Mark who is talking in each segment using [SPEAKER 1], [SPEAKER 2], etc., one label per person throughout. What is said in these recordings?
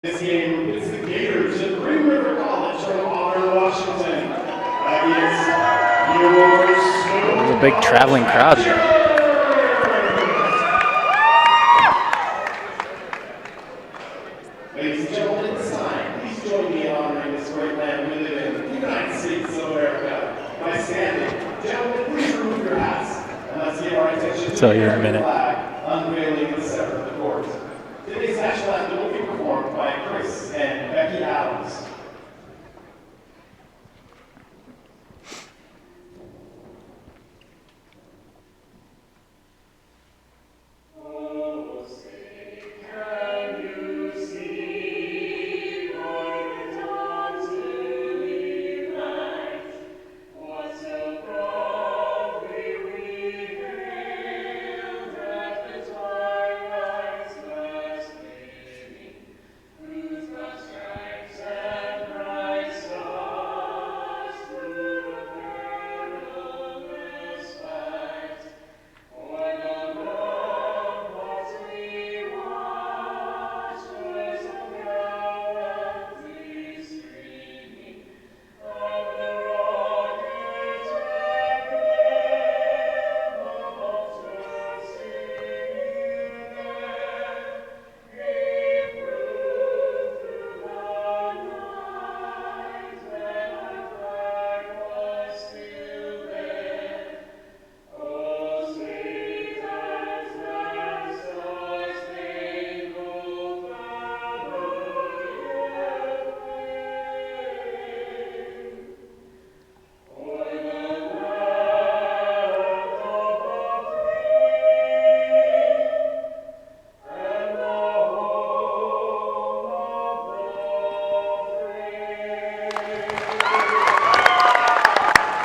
[SPEAKER 1] This game is the Gators at Green River College from Auburn, Washington.
[SPEAKER 2] There's a big traveling crowd here.
[SPEAKER 1] Ladies and gentlemen, at this time, please join me in honoring this great land we live in, the United States of America, by standing. Gentlemen, please remove your hats, and let's give our attention to the American flag, unveiling the center of the court. Today's national anthem will be performed by Chris and Becky Adams.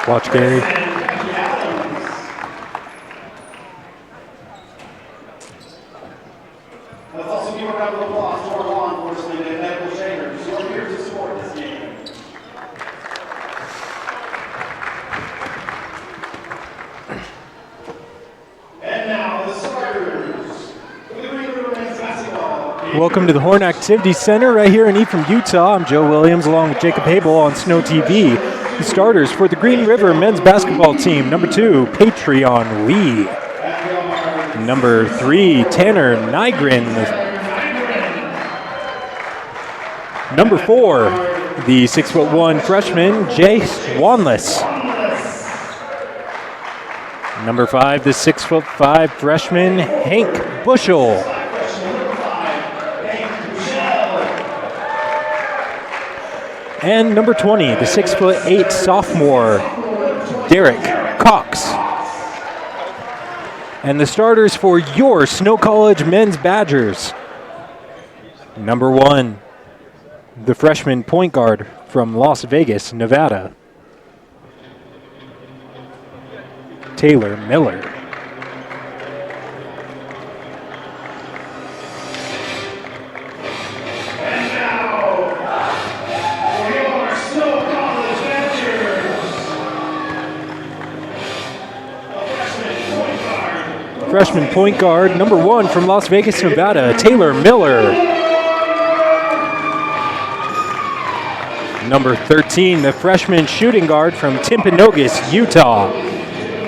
[SPEAKER 3] Watch Gary.
[SPEAKER 1] Let's also give a round of applause to our law enforcement and medical trainers who are here to support this game. And now the starters for the Green River men's basketball.
[SPEAKER 3] Welcome to the Horn Activity Center right here in Ephraim, Utah. I'm Joe Williams along with Jacob Habel on Snow TV. The starters for the Green River men's basketball team: number 2, Patreon Lee. Number 3, Tanner Nygren. Number 4, the 6'1" freshman, Jace Wanless. Number 5, the 6'5" freshman, Hank Bushel. And number 20, the 6'8" sophomore, Derek Cox. And the starters for your Snow College men's Badgers: number 1, the freshman point guard from Las Vegas, Nevada, Taylor Miller. Freshman point guard, number 1 from Las Vegas, Nevada, Taylor Miller. Number 13, the freshman shooting guard from Timpanogos, Utah,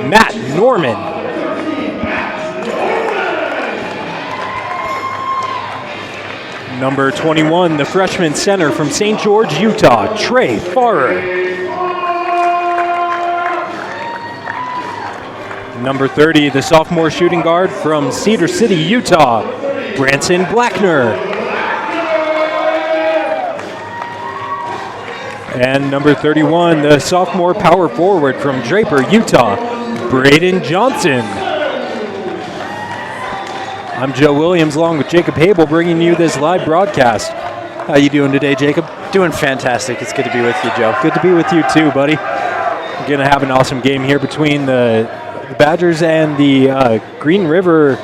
[SPEAKER 3] Matt Norman. Number 21, the freshman center from St. George, Utah, Trey Farrer. Number 30, the sophomore shooting guard from Cedar City, Utah, Branson Blackner. And number 31, the sophomore power forward from Draper, Utah, Braden Johnson. I'm Joe Williams along with Jacob Habel bringing you this live broadcast. How you doing today, Jacob?
[SPEAKER 2] Doing fantastic. It's good to be with you, Joe.
[SPEAKER 3] Good to be with you too, buddy. We're going to have an awesome game here between the Badgers and the Green River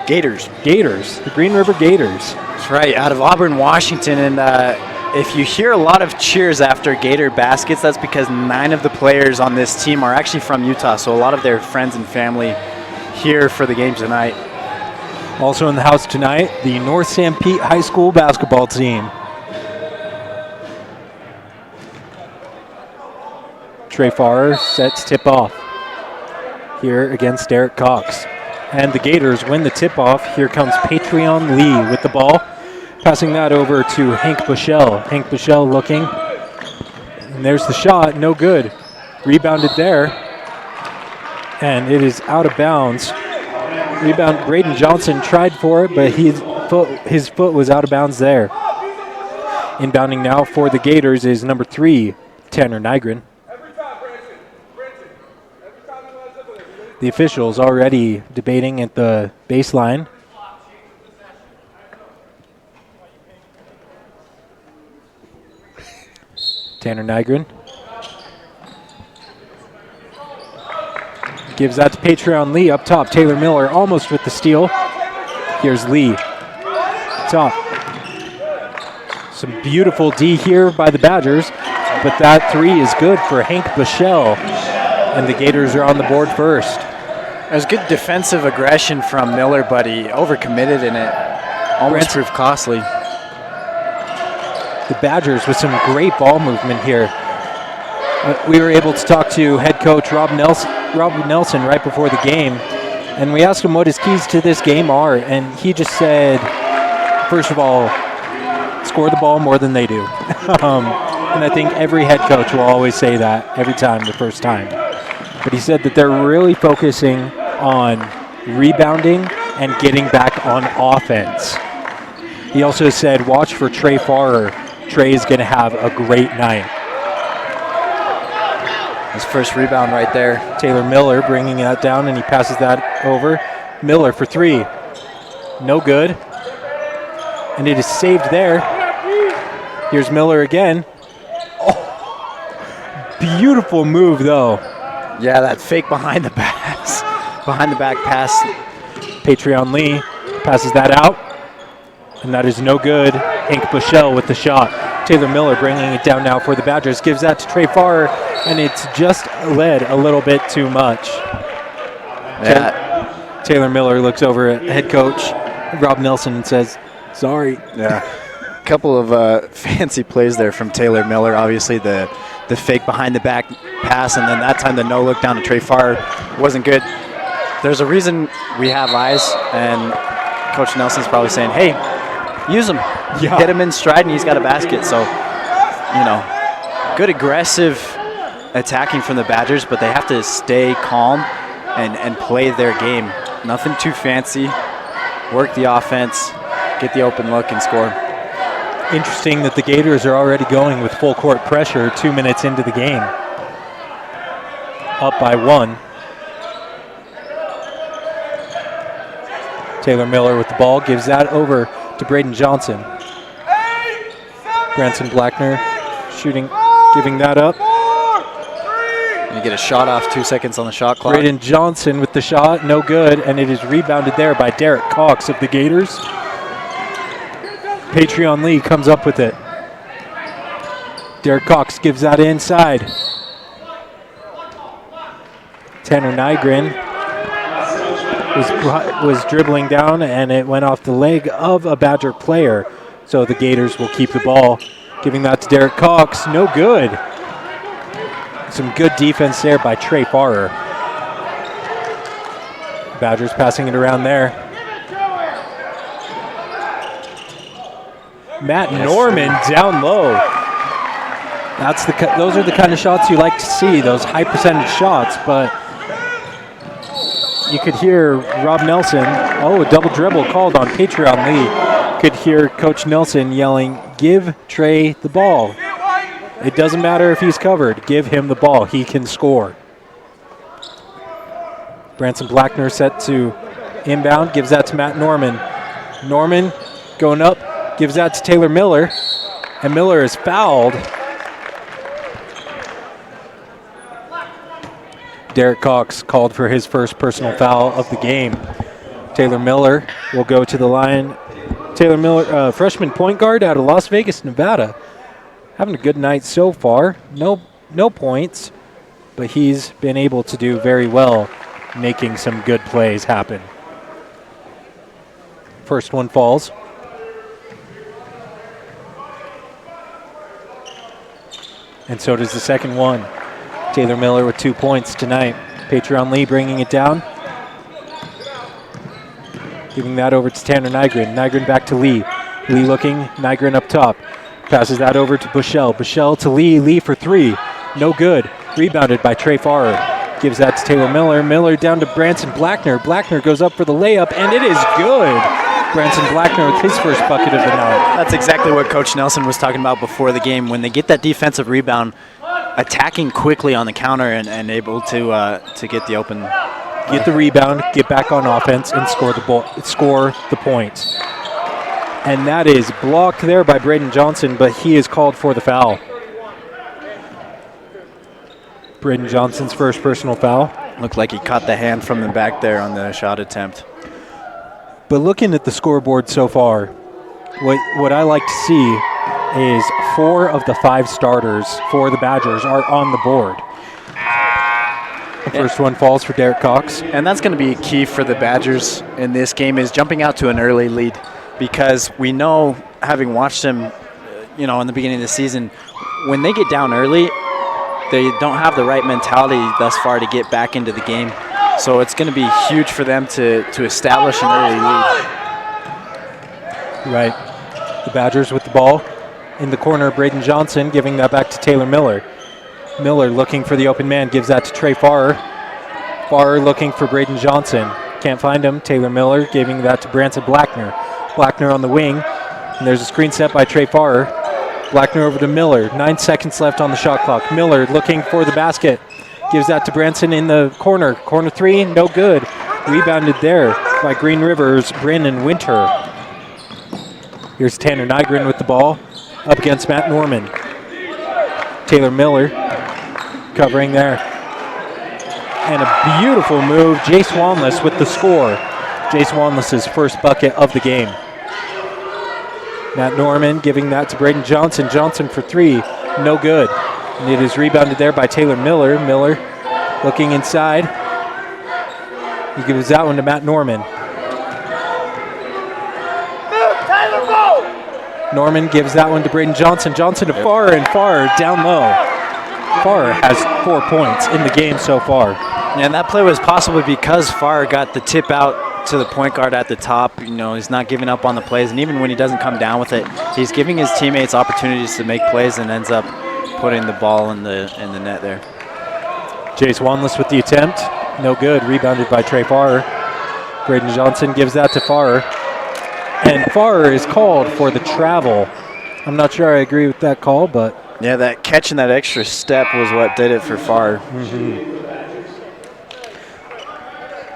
[SPEAKER 2] Gators.
[SPEAKER 3] The Green River Gators.
[SPEAKER 2] That's right, out of Auburn, Washington. And if you hear a lot of cheers after Gator baskets, that's because 9 of the players on this team are actually from Utah. So a lot of their friends and family here for the game tonight.
[SPEAKER 3] Also in the house tonight, the North St. Pete High School basketball team. Trey Farrer sets tip off here against Derek Cox. And the Gators win the tip off. Here comes Patreon Lee with the ball. Passing that over to Hank Bushell. Hank Bushell looking. And there's the shot, no good. Rebounded there. And it is out of bounds. Rebound, Braden Johnson tried for it, but his foot was out of bounds there. Inbounding now for the Gators is number 3, Tanner Nygren. The officials already debating at the baseline. Tanner Nygren gives that to Patreon Lee up top. Taylor Miller almost with the steal. Here's Lee. Top. Some beautiful D here by the Badgers, but that 3 is good for Hank Bushell, and the Gators are on the board first.
[SPEAKER 2] There's good defensive aggression from Miller, but he overcommitted and it almost proved costly.
[SPEAKER 3] The Badgers with some great ball movement here. We were able to talk to head coach Rob Nelson right before the game, and we asked him what his keys to this game are, and he just said, first of all, score the ball more than they do. And I think every head coach will always say that every time, the first time. But he said that they're really focusing on rebounding and getting back on offense. He also said, watch for Trey Farrer. Trey is going to have a great night.
[SPEAKER 2] His first rebound right there.
[SPEAKER 3] Taylor Miller bringing that down, and he passes that over. Miller for 3. No good. And it is saved there. Here's Miller again. Oh, beautiful move, though.
[SPEAKER 2] Yeah, that fake behind the pass. Behind the back pass.
[SPEAKER 3] Patreon Lee passes that out. And that is no good. Hank Bushell with the shot. Taylor Miller bringing it down now for the Badgers. Gives that to Trey Farrer, and it's just led a little bit too much.
[SPEAKER 2] Yeah.
[SPEAKER 3] Taylor Miller looks over at head coach Rob Nelson and says, sorry.
[SPEAKER 2] Yeah. A couple of fancy plays there from Taylor Miller. Obviously the fake behind the back pass, and then that time the no look down to Trey Farrer wasn't good. There's a reason we have eyes, and Coach Nelson's probably saying, hey, use him.
[SPEAKER 3] Yeah.
[SPEAKER 2] Get him in stride, and he's got a basket. So, good aggressive attacking from the Badgers, but they have to stay calm and play their game. Nothing too fancy. Work the offense, get the open look, and score.
[SPEAKER 3] Interesting that the Gators are already going with full court pressure 2 minutes into the game. Up by 1. Taylor Miller with the ball, gives that over to Braden Johnson. Branson Blackner shooting, giving that up.
[SPEAKER 2] You get a shot off, 2 seconds on the shot clock.
[SPEAKER 3] Braden Johnson with the shot, no good, and it is rebounded there by Derek Cox of the Gators. Patreon Lee comes up with it. Derek Cox gives that inside. Tanner Nygren was dribbling down, and it went off the leg of a Badger player. So the Gators will keep the ball. Giving that to Derek Cox, no good. Some good defense there by Trey Farrer. Badgers passing it around there. Matt Norman down low. Those are the kind of shots you like to see, those high percentage shots, but you could hear Rob Nelson, a double dribble called on Patreon Lee. Could hear Coach Nelson yelling, give Trey the ball. It doesn't matter if he's covered, give him the ball, he can score. Branson Blackner set to inbound, gives that to Matt Norman. Norman going up, gives that to Taylor Miller, and Miller is fouled. Derek Cox called for his first personal foul of the game. Taylor Miller will go to the line. Taylor Miller, freshman point guard out of Las Vegas, Nevada. Having a good night so far. No points, but he's been able to do very well, making some good plays happen. First one falls. And so does the second one. Taylor Miller with 2 points tonight. Patreon Lee bringing it down. Giving that over to Tanner Nygren. Nygren back to Lee. Lee looking, Nygren up top. Passes that over to Bushell. Bushell to Lee. Lee for three. No good. Rebounded by Trey Farrer. Gives that to Taylor Miller. Miller down to Branson Blackner. Blackner goes up for the layup, and it is good. Branson Blackner with his first bucket of the night.
[SPEAKER 2] That's exactly what Coach Nelson was talking about before the game. When they get that defensive rebound, attacking quickly on the counter and able to get the open.
[SPEAKER 3] Get the rebound, get back on offense, and score the point. And that is blocked there by Braden Johnson, but he is called for the foul. Braden Johnson's first personal foul.
[SPEAKER 2] Looked like he caught the hand from the back there on the shot attempt.
[SPEAKER 3] But looking at the scoreboard so far, what I like to see is 4 of the 5 starters for the Badgers are on the board. The first one falls for Derek Cox.
[SPEAKER 2] And that's going to be key for the Badgers in this game, is jumping out to an early lead, because we know, having watched them, in the beginning of the season, when they get down early, they don't have the right mentality thus far to get back into the game. So it's going to be huge for them to establish an early lead.
[SPEAKER 3] Right. The Badgers with the ball in the corner. Braden Johnson giving that back to Taylor Miller. Miller looking for the open man, gives that to Trey Farrer. Farrer looking for Braden Johnson. Can't find him. Taylor Miller giving that to Branson Blackner. Blackner on the wing. And there's a screen set by Trey Farrer. Blackner over to Miller. 9 seconds left on the shot clock. Miller looking for the basket. Gives that to Branson in the corner. Corner three, no good. Rebounded there by Green River's Brandon Winter. Here's Tanner Nygren with the ball up against Matt Norman. Taylor Miller covering there. And a beautiful move. Jace Wanless with the score. Jace Wanless's first bucket of the game. Matt Norman giving that to Braden Johnson. Johnson for three, no good. And it is rebounded there by Taylor Miller. Miller looking inside. He gives that one to Matt Norman. Norman gives that one to Braden Johnson. Johnson to Farrer, and Farrer down low. Farrer has 4 points in the game so far.
[SPEAKER 2] And that play was possible because Farrer got the tip out to the point guard at the top. He's not giving up on the plays, and even when he doesn't come down with it, he's giving his teammates opportunities to make plays and ends up putting the ball in the net there.
[SPEAKER 3] Jace Wanless with the attempt. No good. Rebounded by Trey Farrer. Braden Johnson gives that to Farrer. And Farrer is called for the travel. I'm not sure I agree with that call, but...
[SPEAKER 2] Yeah, that catch and that extra step was what did it for Farrer.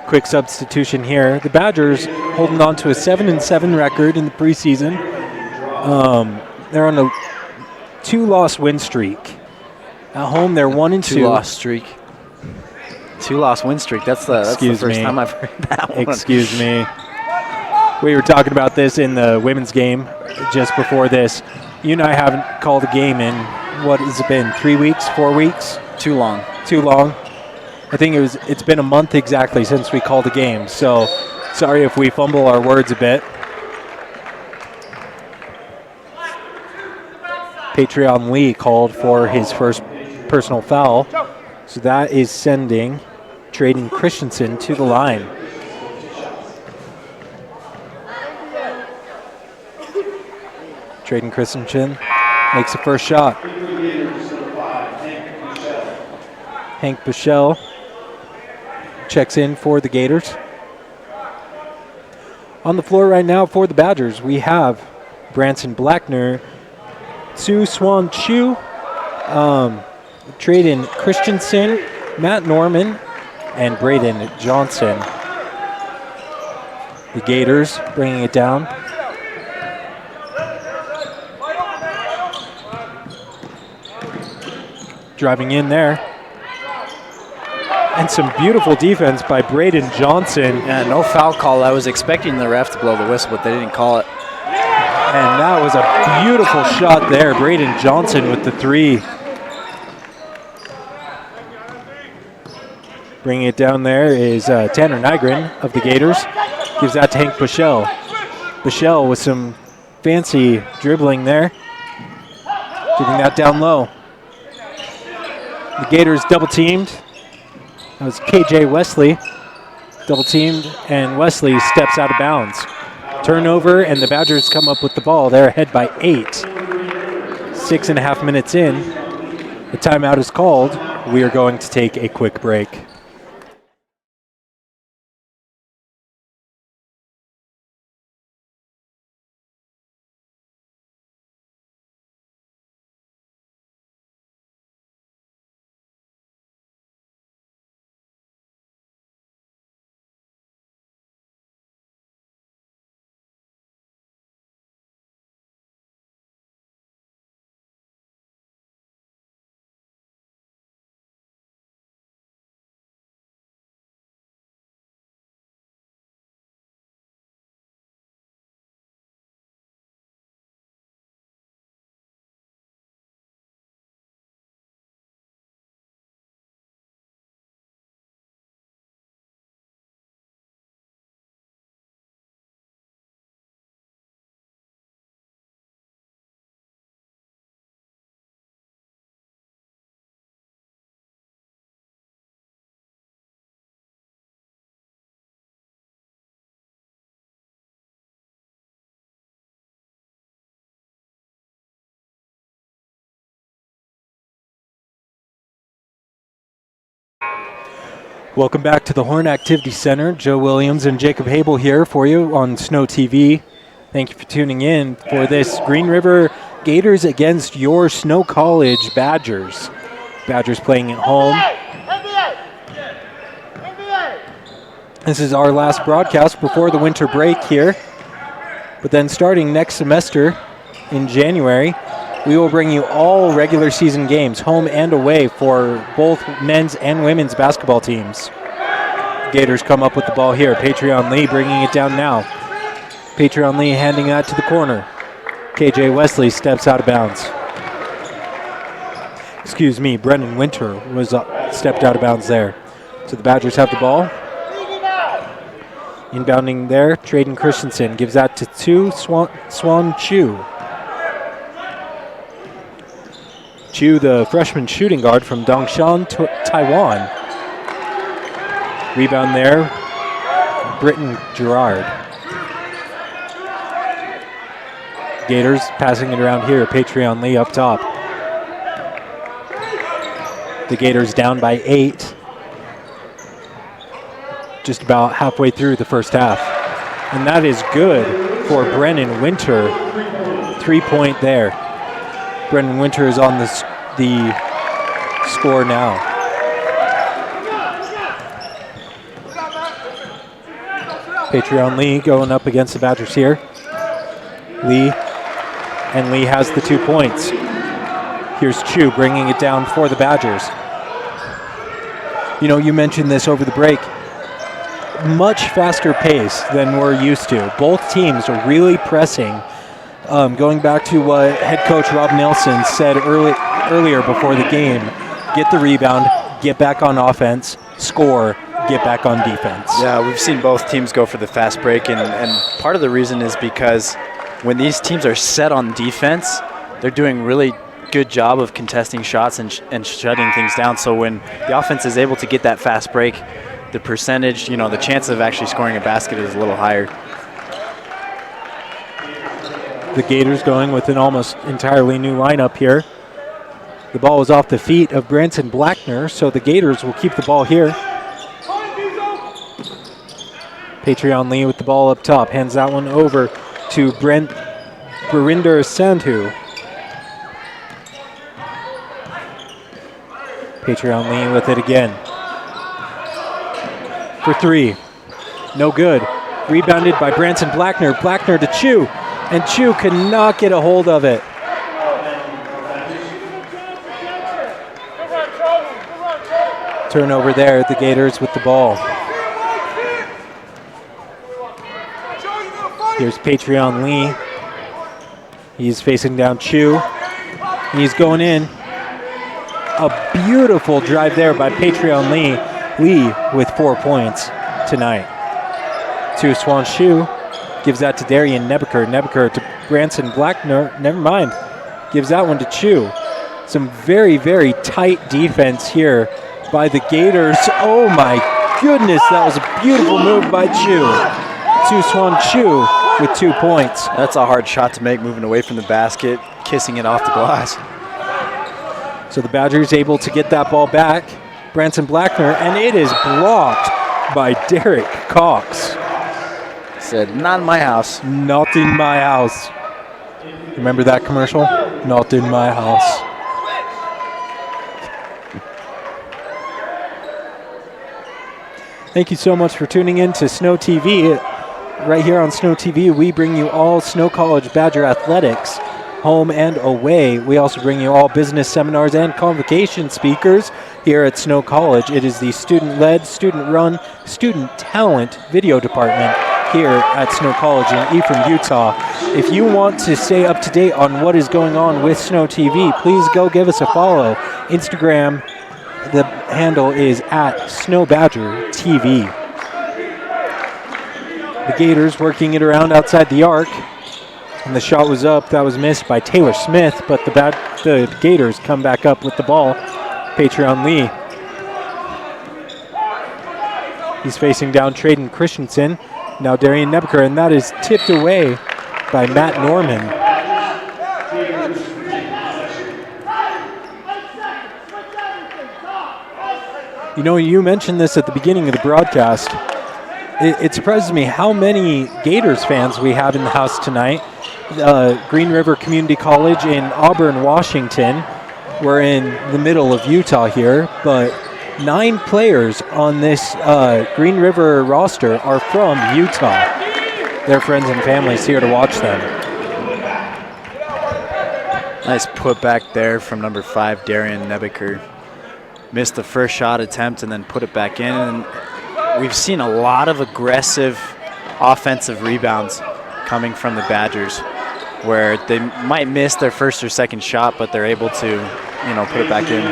[SPEAKER 3] Quick substitution here. The Badgers holding on to a 7-7 record in the preseason. They're on a 2-loss win streak. At home, they're 1-2.
[SPEAKER 2] 2-loss streak. 2-loss win streak. That's the first time I've heard that one.
[SPEAKER 3] Excuse me. We were talking about this in the women's game just before this. You and I haven't called a game in, what has it been, 3 weeks, 4 weeks?
[SPEAKER 2] Too long.
[SPEAKER 3] Too long. I think it's been a month exactly since we called a game. So sorry if we fumble our words a bit. Patreon Lee called for his first personal foul. So that is sending Traden Christensen to the line. Traden Christensen makes the first shot. Hank Bushell checks in for the Gators. On the floor right now for the Badgers, we have Branson Blackner, Sue Swan Chu, Traden Christensen, Matt Norman, and Braden Johnson. The Gators bringing it down. Driving in there. And some beautiful defense by Braden Johnson.
[SPEAKER 2] Yeah, no foul call. I was expecting the ref to blow the whistle, but they didn't call it.
[SPEAKER 3] And that was a beautiful shot there. Braden Johnson with the three. Bringing it down there is Tanner Nygren of the Gators. Gives that to Hank Bushell. Bichelle with some fancy dribbling there. Getting that down low. The Gators double teamed. That was KJ Wesley. Double teamed, and Wesley steps out of bounds. Turnover, and the Badgers come up with the ball. They're ahead by 8. 6.5 minutes in. The timeout is called. We are going to take a quick break. Welcome back to the Horn Activity Center. Joe Williams and Jacob Habel here for you on Snow TV. Thank you for tuning in for this Green River Gators against your Snow College Badgers. Badgers playing at home. This is our last broadcast before the winter break here. But then starting next semester in January, we will bring you all regular season games, home and away, for both men's and women's basketball teams. Gators come up with the ball here. Patreon Lee bringing it down now. Patreon Lee handing that to the corner. KJ Wesley steps out of bounds. Excuse me, Brennan Winter was stepped out of bounds there. So the Badgers have the ball. Inbounding there, Traden Christensen gives that to Swan Chu. Chu, the freshman shooting guard from Dongshan, Taiwan. Rebound there, Britton Gerard. Gators passing it around here. Patreon Lee up top. The Gators down by 8. Just about halfway through the first half. And that is good for Brennan Winter. 3-point there. Brennan Winter is on the score now. Patreon Lee going up against the Badgers here. Lee has the 2 points. Here's Chu bringing it down for the Badgers. You know, you mentioned this over the break. Much faster pace than we're used to. Both teams are really pressing. Going back to what head coach Rob Nelson said earlier before the game, get the rebound, get back on offense, score, get back on defense.
[SPEAKER 2] Yeah, we've seen both teams go for the fast break, and part of the reason is because when these teams are set on defense, they're doing really good job of contesting shots and shutting things down. So when the offense is able to get that fast break, the percentage, the chance of actually scoring a basket is a little higher.
[SPEAKER 3] The Gators going with an almost entirely new lineup here. The ball was off the feet of Branson Blackner, so the Gators will keep the ball here. Patreon Lee with the ball up top, hands that one over to Barinder Sandhu. Patreon Lee with it again. For 3. No good. Rebounded by Branson Blackner. Blackner to Chu. And Chu cannot get a hold of it. Turnover there, the Gators with the ball. Here's Patreon Lee. He's facing down Chu. He's going in. A beautiful drive there by Patreon Lee with 4 points tonight. To Swan Chu. Gives that to Darian Nebeker. Nebeker to Branson Blackner. Never mind. Gives that one to Chu. Some very, very tight defense here by the Gators. Oh my goodness, that was a beautiful move by Chu. Swan Chu with 2 points.
[SPEAKER 2] That's a hard shot to make, moving away from the basket, kissing it off the glass.
[SPEAKER 3] So the Badgers able to get that ball back. Branson Blackner, and it is blocked by Derek Cox.
[SPEAKER 2] Said, not in my house.
[SPEAKER 3] Not in my house. Remember that commercial? Not in my house. Thank you so much for tuning in to Snow TV. Right here on Snow TV, we bring you all Snow College Badger athletics, home and away. We also bring you all business seminars and convocation speakers here at Snow College. It is the student-led, student-run, student talent video department here at Snow College in Ephraim, Utah. If you want to stay up to date on what is going on with Snow TV, please go give us a follow. Instagram, the handle is @SnowBadgerTV. The Gators working it around outside the arc. And the shot was up. That was missed by Taylor Smith, but the Gators come back up with the ball. Patreon Lee. He's facing down Traden Christensen. Now Darian Nebeker, and that is tipped away by Matt Norman. You know, you mentioned this at the beginning of the broadcast. It surprises me how many Gators fans we have in the house tonight. Green River Community College in Auburn, Washington. We're in the middle of Utah here, but 9 players on this Green River roster are from Utah. Their friends and families here to watch them.
[SPEAKER 2] Nice put back there from number 5, Darian Nebeker. Missed the first shot attempt and then put it back in. And we've seen a lot of aggressive offensive rebounds coming from the Badgers, where they might miss their first or second shot, but they're able to, put it back in.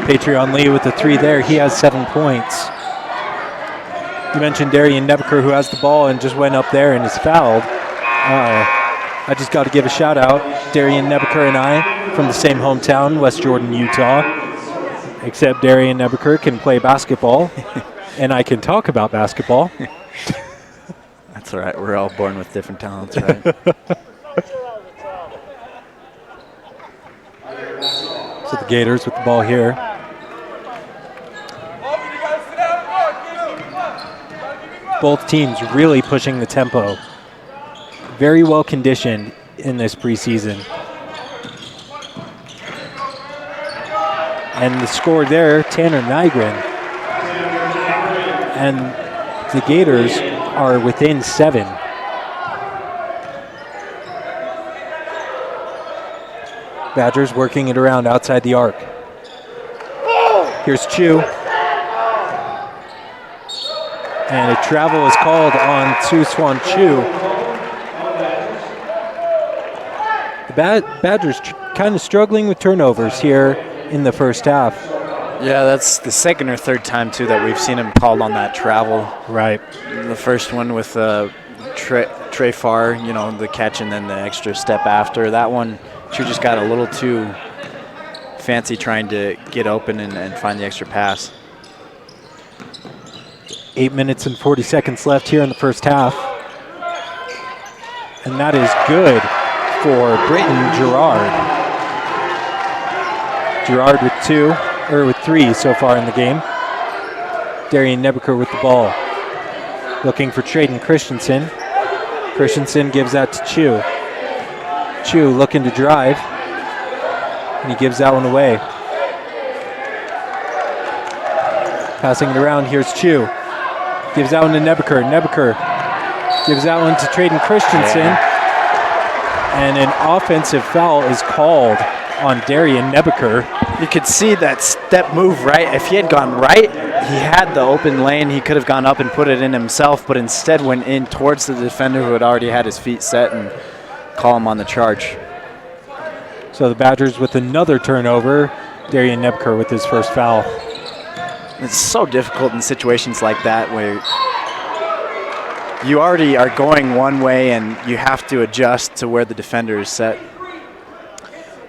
[SPEAKER 3] Patreon Lee with the 3 there. He has 7 points. You mentioned Darian Nebeker, who has the ball and just went up there and is fouled. I just got to give a shout out. Darian Nebeker and I from the same hometown, West Jordan, Utah. Except Darian Nebeker can play basketball, and I can talk about basketball.
[SPEAKER 2] That's all right. We're all born with different talents, right?
[SPEAKER 3] So the Gators with the ball here. Both teams really pushing the tempo. Very well conditioned in this preseason. And the score there, Tanner Nygren. And the Gators are within 7. Badgers working it around outside the arc. Here's Chu. And a travel is called on Swan Chu. The Badgers kind of struggling with turnovers here in the first half.
[SPEAKER 2] Yeah, that's the second or third time, too, that we've seen him called on that travel.
[SPEAKER 3] Right.
[SPEAKER 2] The first one with Trey Farr, the catch and then the extra step after. That one, Chu just got a little too fancy trying to get open and find the extra pass.
[SPEAKER 3] 8 minutes and 40 seconds left here in the first half. And that is good for Britton Gerard. Gerard with 3 so far in the game. Darian Nebeker with the ball. Looking for Traden Christensen. Christensen gives that to Chu. Chu looking to drive. And he gives that one away. Passing it around, here's Chu. Gives that one to Nebeker. Nebeker gives that one to Traden Christensen. Yeah. And an offensive foul is called on Darian Nebeker.
[SPEAKER 2] You could see that step move, right? If he had gone right, he had the open lane. He could have gone up and put it in himself, but instead went in towards the defender who had already had his feet set and call him on the charge.
[SPEAKER 3] So the Badgers with another turnover. Darian Nebeker with his first foul.
[SPEAKER 2] It's so difficult in situations like that where you already are going one way and you have to adjust to where the defender is set.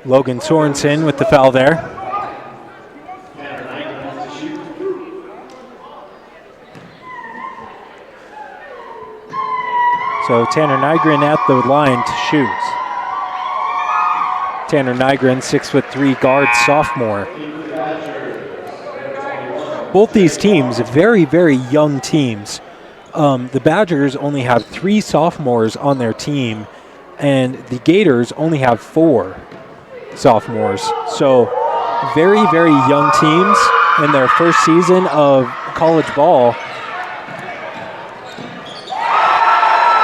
[SPEAKER 3] Logan Sorensen with the foul there. So Tanner Nygren at the line to shoot. Tanner Nygren, 6'3" guard, sophomore. Both these teams, very, very young teams. The Badgers only have 3 sophomores on their team, and the Gators only have 4 sophomores. So very, very young teams in their first season of college ball.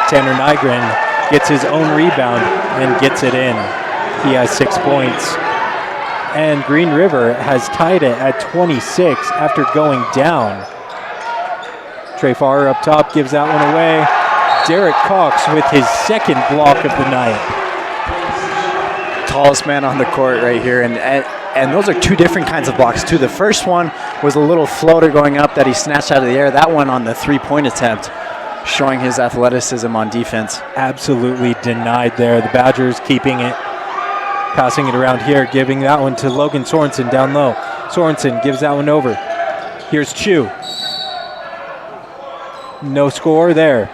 [SPEAKER 3] Tanner Nygren gets his own rebound and gets it in. He has 6 points. And Green River has tied it at 26 after going down. Trey Farr up top gives that one away. Derek Cox with his second block of the night.
[SPEAKER 2] Tallest man on the court right here, and those are 2 different kinds of blocks too. The first one was a little floater going up that he snatched out of the air. That one on the 3-point attempt, showing his athleticism on defense.
[SPEAKER 3] Absolutely denied there. The Badgers keeping it, passing it around here, giving that one to Logan Sorensen down low. Sorensen gives that one over. Here's Chu. No score there.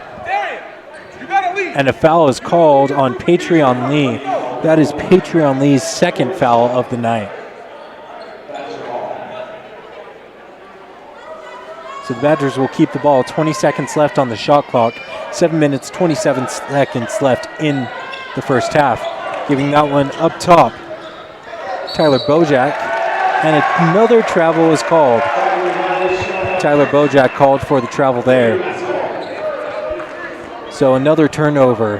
[SPEAKER 3] And a foul is called on Patreon Lee. That is Patreon Lee's second foul of the night. So the Badgers will keep the ball. 20 seconds left on the shot clock. 7 minutes, 27 seconds left in the first half. Giving that one up top. Tyler Bojack. And another travel is called. Tyler Bojack called for the travel there. So another turnover,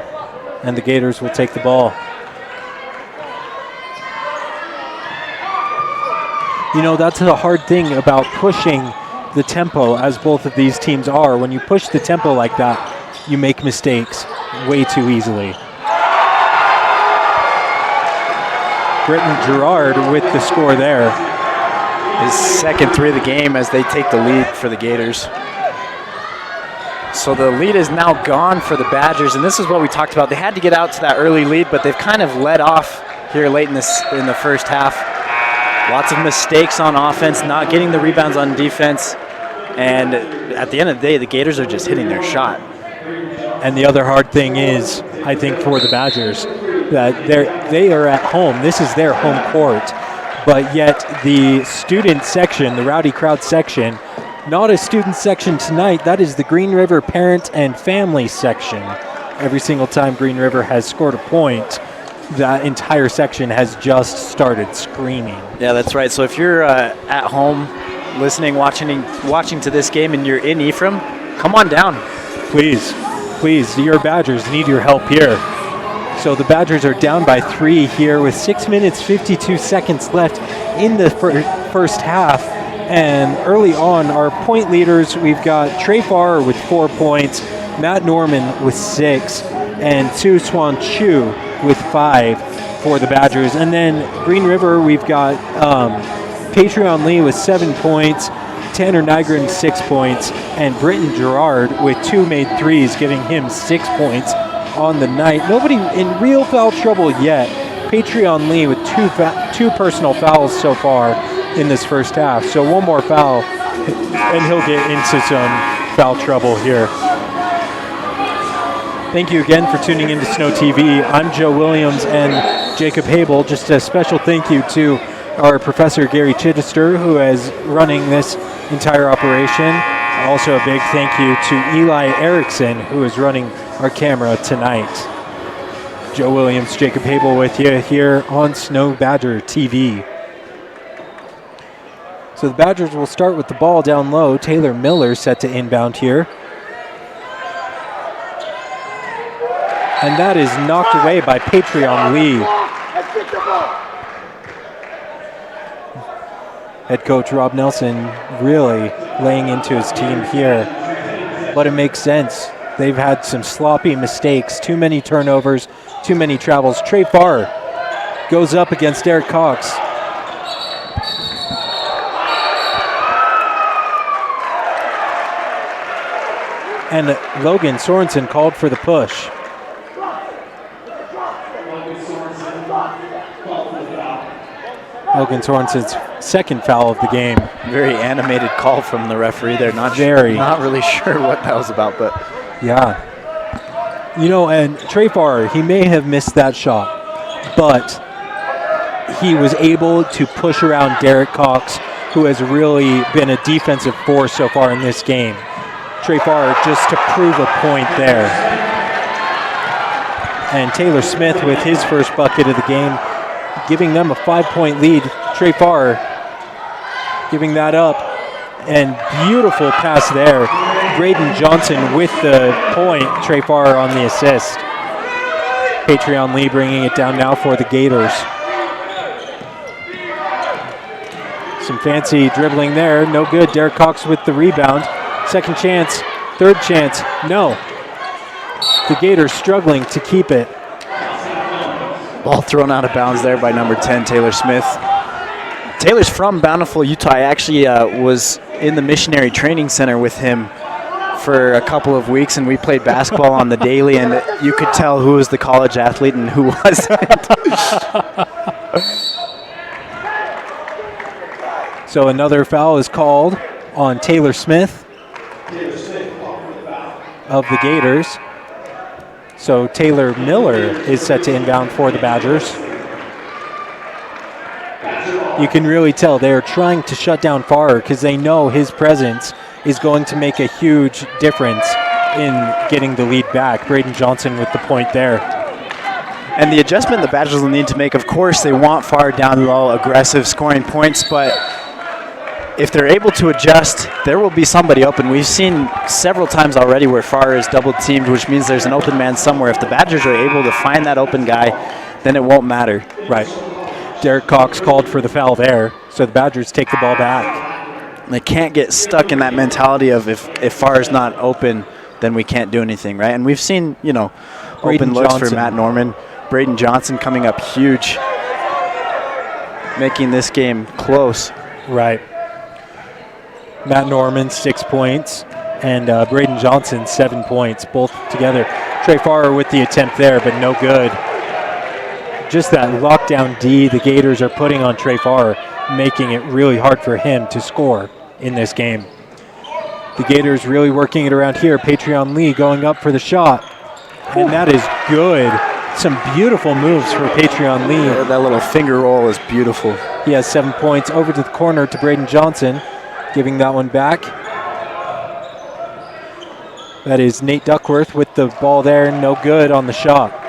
[SPEAKER 3] and the Gators will take the ball. You know, that's the hard thing about pushing the tempo, as both of these teams are. When you push the tempo like that, you make mistakes way too easily. Britton Gerard with the score there.
[SPEAKER 2] His second 3 of the game as they take the lead for the Gators. So the lead is now gone for the Badgers, and this is what we talked about. They had to get out to that early lead, but they've kind of let off here late in the first half. Lots of mistakes on offense, not getting the rebounds on defense, and at the end of the day, the Gators are just hitting their shot.
[SPEAKER 3] And the other hard thing is, I think, for the Badgers, that they are at home. This is their home court, but yet the student section, the Rowdy Crowd section, not a student section tonight. That is the Green River parent and family section. Every single time Green River has scored a point, that entire section has just started screaming.
[SPEAKER 2] Yeah, that's right. So if you're at home listening, watching to this game and you're in Ephraim, come on down.
[SPEAKER 3] Please, your Badgers need your help here. So the Badgers are down by 3 here with 6 minutes, 52 seconds left in the first half. And early on, our point leaders, we've got Trey Farr with 4 points, Matt Norman with 6, and Tu Swan Chu with 5 for the Badgers. And then Green River, we've got Patreon Lee with 7 points, Tanner Nygren 6 points, and Britton Gerard with 2 made threes, giving him 6 points on the night. Nobody in real foul trouble yet. Patreon Lee with 2 personal fouls so far in this first half. So one more foul, and he'll get into some foul trouble here. Thank you again for tuning into Snow TV. I'm Joe Williams and Jacob Habel. Just a special thank you to our Professor Gary Chittister, who is running this entire operation. Also a big thank you to Eli Erickson, who is running our camera tonight. Joe Williams, Jacob Habel with you here on Snow Badger TV. So the Badgers will start with the ball down low. Taylor Miller set to inbound here. And that is knocked away by Patreon Lee. Head coach Rob Nelson really laying into his team here. But it makes sense. They've had some sloppy mistakes, too many turnovers, too many travels. Trey Farr goes up against Derek Cox. And Logan Sorensen called for the push. Logan Sorensen's second foul of the game.
[SPEAKER 2] Very animated call from the referee. They're not really sure what that was about, but
[SPEAKER 3] yeah. You know, and Trey Farr, he may have missed that shot, but he was able to push around Derek Cox, who has really been a defensive force so far in this game. Trey Farr just to prove a point there. And Taylor Smith with his first bucket of the game, giving them a 5-point lead. Trey Farr giving that up, and beautiful pass there. Braden Johnson with the point, Trey Farr on the assist. Patreon Lee bringing it down now for the Gators. Some fancy dribbling there, no good. Derek Cox with the rebound. Second chance, third chance, no. The Gators struggling to keep it.
[SPEAKER 2] Ball thrown out of bounds there by number 10, Taylor Smith. Taylor's from Bountiful, Utah. I actually was in the Missionary Training Center with him for a couple of weeks, and we played basketball on the daily, and you could tell who was the college athlete and who wasn't.
[SPEAKER 3] So another foul is called on Taylor Smith of the Gators. So Taylor Miller is set to inbound for the Badgers. You can really tell they're trying to shut down Farr because they know his presence is going to make a huge difference in getting the lead back. Braden Johnson with the point there.
[SPEAKER 2] And the adjustment the Badgers will need to make, of course, they want Farr down low, aggressive, scoring points, but if they're able to adjust, there will be somebody open. We've seen several times already where Farr is double teamed, which means there's an open man somewhere. If the Badgers are able to find that open guy, then it won't matter.
[SPEAKER 3] Right. Derek Cox called for the foul there, so the Badgers take the ball back.
[SPEAKER 2] They can't get stuck in that mentality of if Farr is not open, then we can't do anything, right? And we've seen, you know,
[SPEAKER 3] Braden
[SPEAKER 2] open looks
[SPEAKER 3] Johnson
[SPEAKER 2] for Matt Norman. Braden Johnson coming up huge, making this game close.
[SPEAKER 3] Right. Matt Norman, 6 points, and Braden Johnson, 7 points, both together. Trey Farr with the attempt there, but no good. Just that lockdown D the Gators are putting on Trey Farr, making it really hard for him to score in this game. The Gators really working it around here. Patreon Lee going up for the shot, and that is good. Some beautiful moves for Patreon Lee.
[SPEAKER 2] Yeah, that little finger roll is beautiful.
[SPEAKER 3] He has 7 points. Over to the corner to Braden Johnson, giving that one back. That is Nate Duckworth with the ball there, no good on the shot.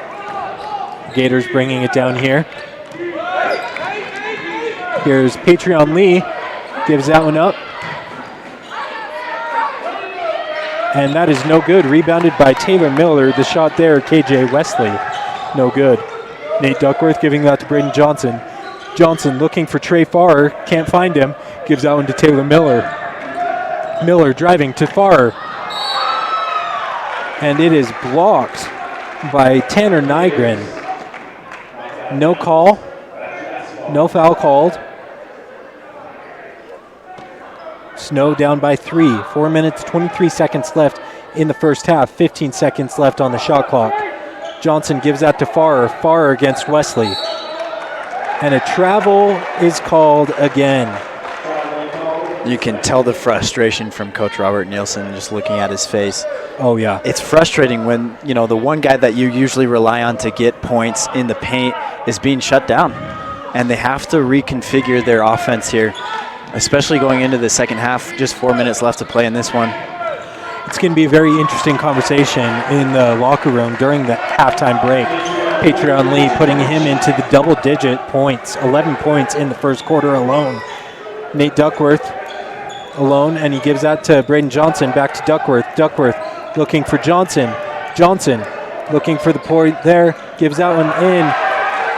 [SPEAKER 3] Gators bringing it down here. Here's Patreon Lee, gives that one up. And that is no good, rebounded by Taylor Miller. The shot there, KJ Wesley, no good. Nate Duckworth giving that to Braden Johnson. Johnson looking for Trey Farr, can't find him, gives that one to Taylor Miller. Miller driving to Farr. And it is blocked by Tanner Nygren. No call, no foul called. Snow down by 3, 4 minutes, 23 seconds left in the first half, 15 seconds left on the shot clock. Johnson gives that to Farr, Farr against Wesley. And a travel is called again.
[SPEAKER 2] You can tell the frustration from Coach Robert Nielsen just looking at his face.
[SPEAKER 3] Oh, yeah.
[SPEAKER 2] It's frustrating when, you know, the one guy that you usually rely on to get points in the paint is being shut down. And they have to reconfigure their offense here, especially going into the second half. Just 4 minutes left to play in this one.
[SPEAKER 3] It's going to be a very interesting conversation in the locker room during the halftime break. Patreon Lee putting him into the double-digit points, 11 points in the first quarter alone. Nate Duckworth alone, and he gives that to Braden Johnson, back to Duckworth. Duckworth looking for Johnson. Johnson looking for the point there, gives that one in,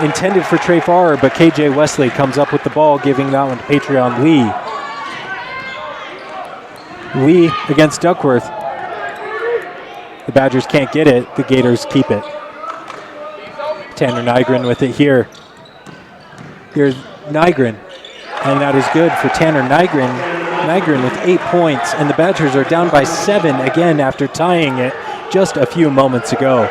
[SPEAKER 3] intended for Trey Farr, but KJ Wesley comes up with the ball, giving that one to Patreon Lee. Lee against Duckworth. The Badgers can't get it, the Gators keep it. Tanner Nygren with it here. Here's Nygren, and that is good for Tanner Nygren. Nygren with 8 points, and the Badgers are down by 7 again after tying it just a few moments ago.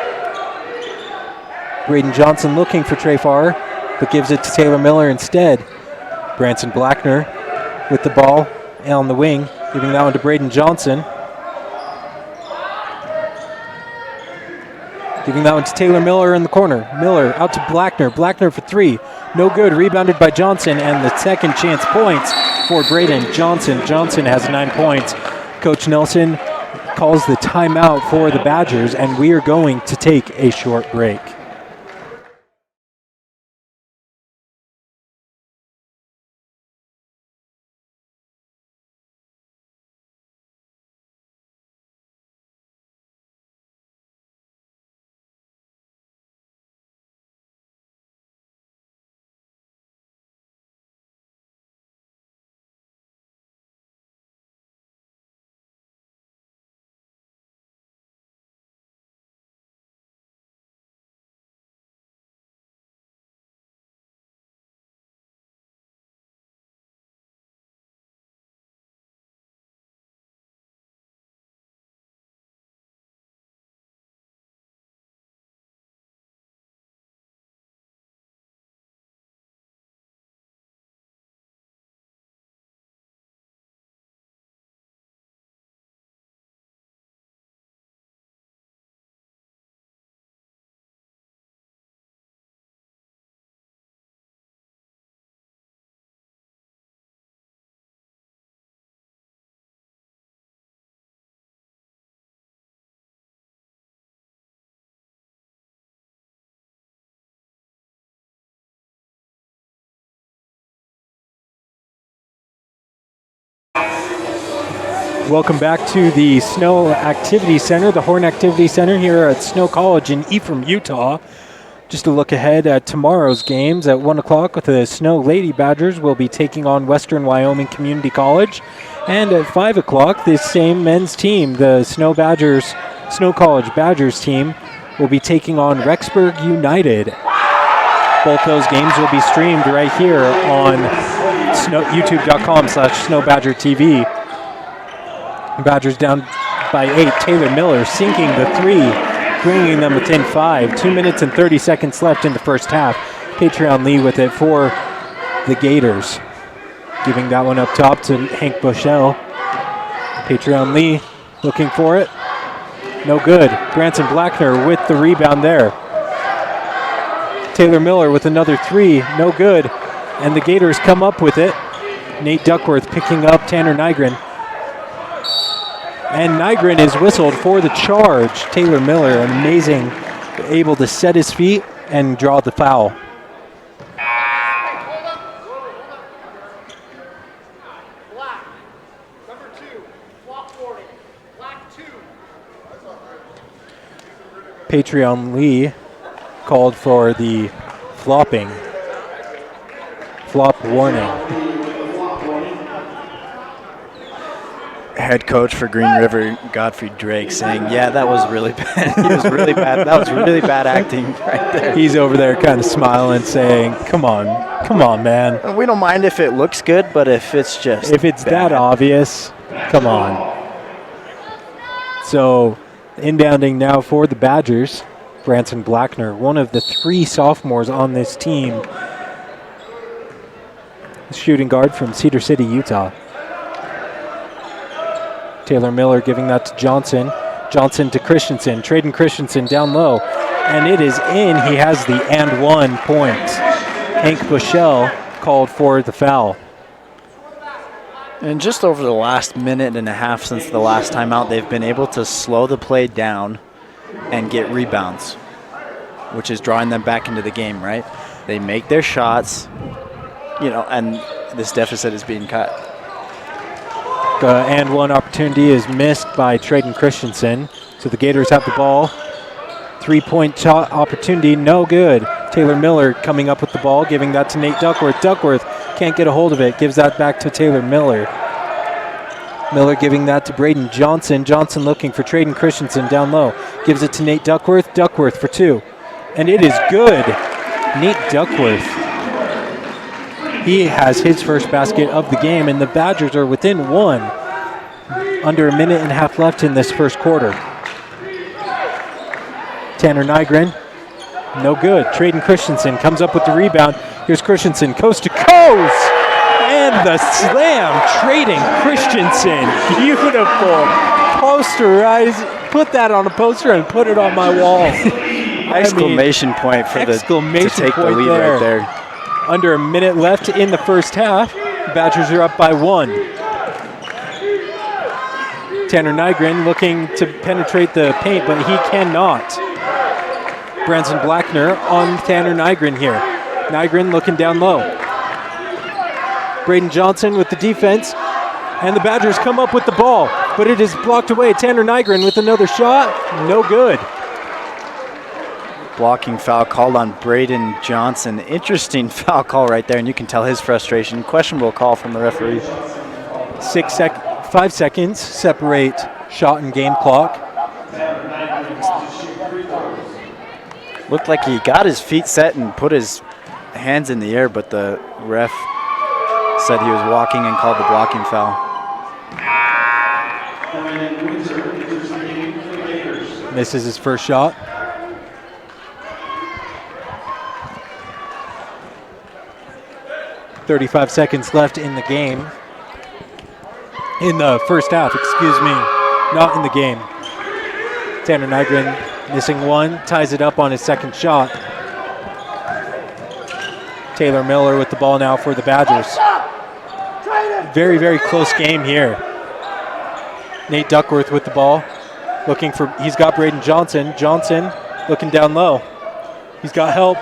[SPEAKER 3] Braden Johnson looking for Trey Farr, but gives it to Taylor Miller instead. Branson Blackner with the ball on the wing, giving that one to Braden Johnson. Giving that one to Taylor Miller in the corner. Miller out to Blackner. Blackner for 3. No good. Rebounded by Johnson, and the second chance points for Braden Johnson. Johnson has 9 points. Coach Nelson calls the timeout for the Badgers, and we are going to take a short break. Welcome back to the Snow Activity Center, the Horn Activity Center here at Snow College in Ephraim, Utah. Just a look ahead at tomorrow's games at 1 o'clock with the Snow Lady Badgers will be taking on Western Wyoming Community College. And at 5 o'clock, this same men's team, the Snow College Badgers team, will be taking on Rexburg United. Both those games will be streamed right here on youtube.com/snowbadgertv. Badgers down by 8. Taylor Miller sinking the 3, bringing them within 5. 2 minutes and 30 seconds left in the first half. Patreon Lee with it for the Gators. Giving that one up top to Hank Bushell. Patreon Lee looking for it. No good. Branson Blackner with the rebound there. Taylor Miller with another 3. No good. And the Gators come up with it. Nate Duckworth picking up Tanner Nygren. And Nygren is whistled for the charge. Taylor Miller, amazing, able to set his feet and draw the foul. Patreon Lee called for the flop warning.
[SPEAKER 2] Head coach for Green River, Godfrey Drake, saying, "Yeah, that was really bad. It was really bad. That was really bad acting right there."
[SPEAKER 3] He's over there kind of smiling, saying, "Come on, man.
[SPEAKER 2] We don't mind if it looks good, but if it's just
[SPEAKER 3] bad, that obvious, come on." So, inbounding now for the Badgers, Branson Blackner, one of the 3 sophomores on this team, shooting guard from Cedar City, Utah. Taylor Miller giving that to Johnson. Johnson to Christensen. Traden Christensen down low. And it is in. He has the and 1 point. Hank Bushell called for the foul.
[SPEAKER 2] And just over the last minute and a half since the last time out, they've been able to slow the play down and get rebounds, which is drawing them back into the game, right? They make their shots, and this deficit is being cut.
[SPEAKER 3] The and 1 opportunity is missed by Traden Christensen. So the Gators have the ball. 3-point shot opportunity, no good. Taylor Miller coming up with the ball, giving that to Nate Duckworth. Duckworth can't get a hold of it, gives that back to Taylor Miller. Miller giving that to Braden Johnson. Johnson looking for Traden Christensen down low. Gives it to Nate Duckworth. Duckworth for 2. And it is good. Nate Duckworth He has his first basket of the game, and the Badgers are within one. Under a minute and a half left in this first quarter. Tanner Nygren, no good. Traden Christensen comes up with the rebound. Here's Christensen, coast to coast! And the slam, Traden Christensen. Beautiful. Posterize, put that on a poster and put it on my wall.
[SPEAKER 2] Exclamation point for to take the lead right there.
[SPEAKER 3] Under a minute left in the first half. The Badgers are up by 1. Tanner Nygren looking to penetrate the paint, but he cannot. Branson Blackner on Tanner Nygren here. Nygren looking down low. Braden Johnson with the defense, and the Badgers come up with the ball, but it is blocked away. Tanner Nygren with another shot, no good.
[SPEAKER 2] Blocking foul called on Braden Johnson. Interesting foul call right there, and you can tell his frustration. Questionable call from the referee.
[SPEAKER 3] 5 seconds separate shot and game clock.
[SPEAKER 2] Looked like he got his feet set and put his hands in the air, but the ref said he was walking and called the blocking foul.
[SPEAKER 3] Misses his first shot. .35 seconds left in the game. In the first half, excuse me. Not in the game. Tanner Nygren missing one, ties it up on his second shot. Taylor Miller with the ball now for the Badgers. Very, very close game here. Nate Duckworth with the ball. Looking for, he's got Braden Johnson. Johnson looking down low. He's got help.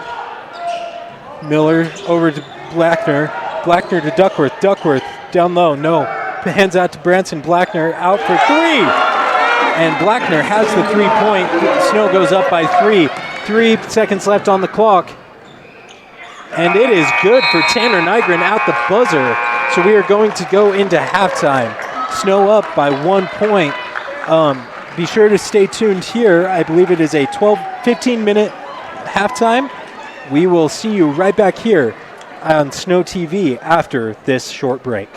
[SPEAKER 3] Miller over to Blackner. Blackner to Duckworth. Duckworth down low, no. Hands out to Branson. Blackner out for 3. And Blackner has the 3-point. Snow goes up by 3. 3 seconds left on the clock. And it is good for Tanner Nygren at the buzzer. So we are going to go into halftime. Snow up by 1 point. Be sure to stay tuned here. I believe it is a 15-minute halftime. We will see you right back here on Snow TV after this short break.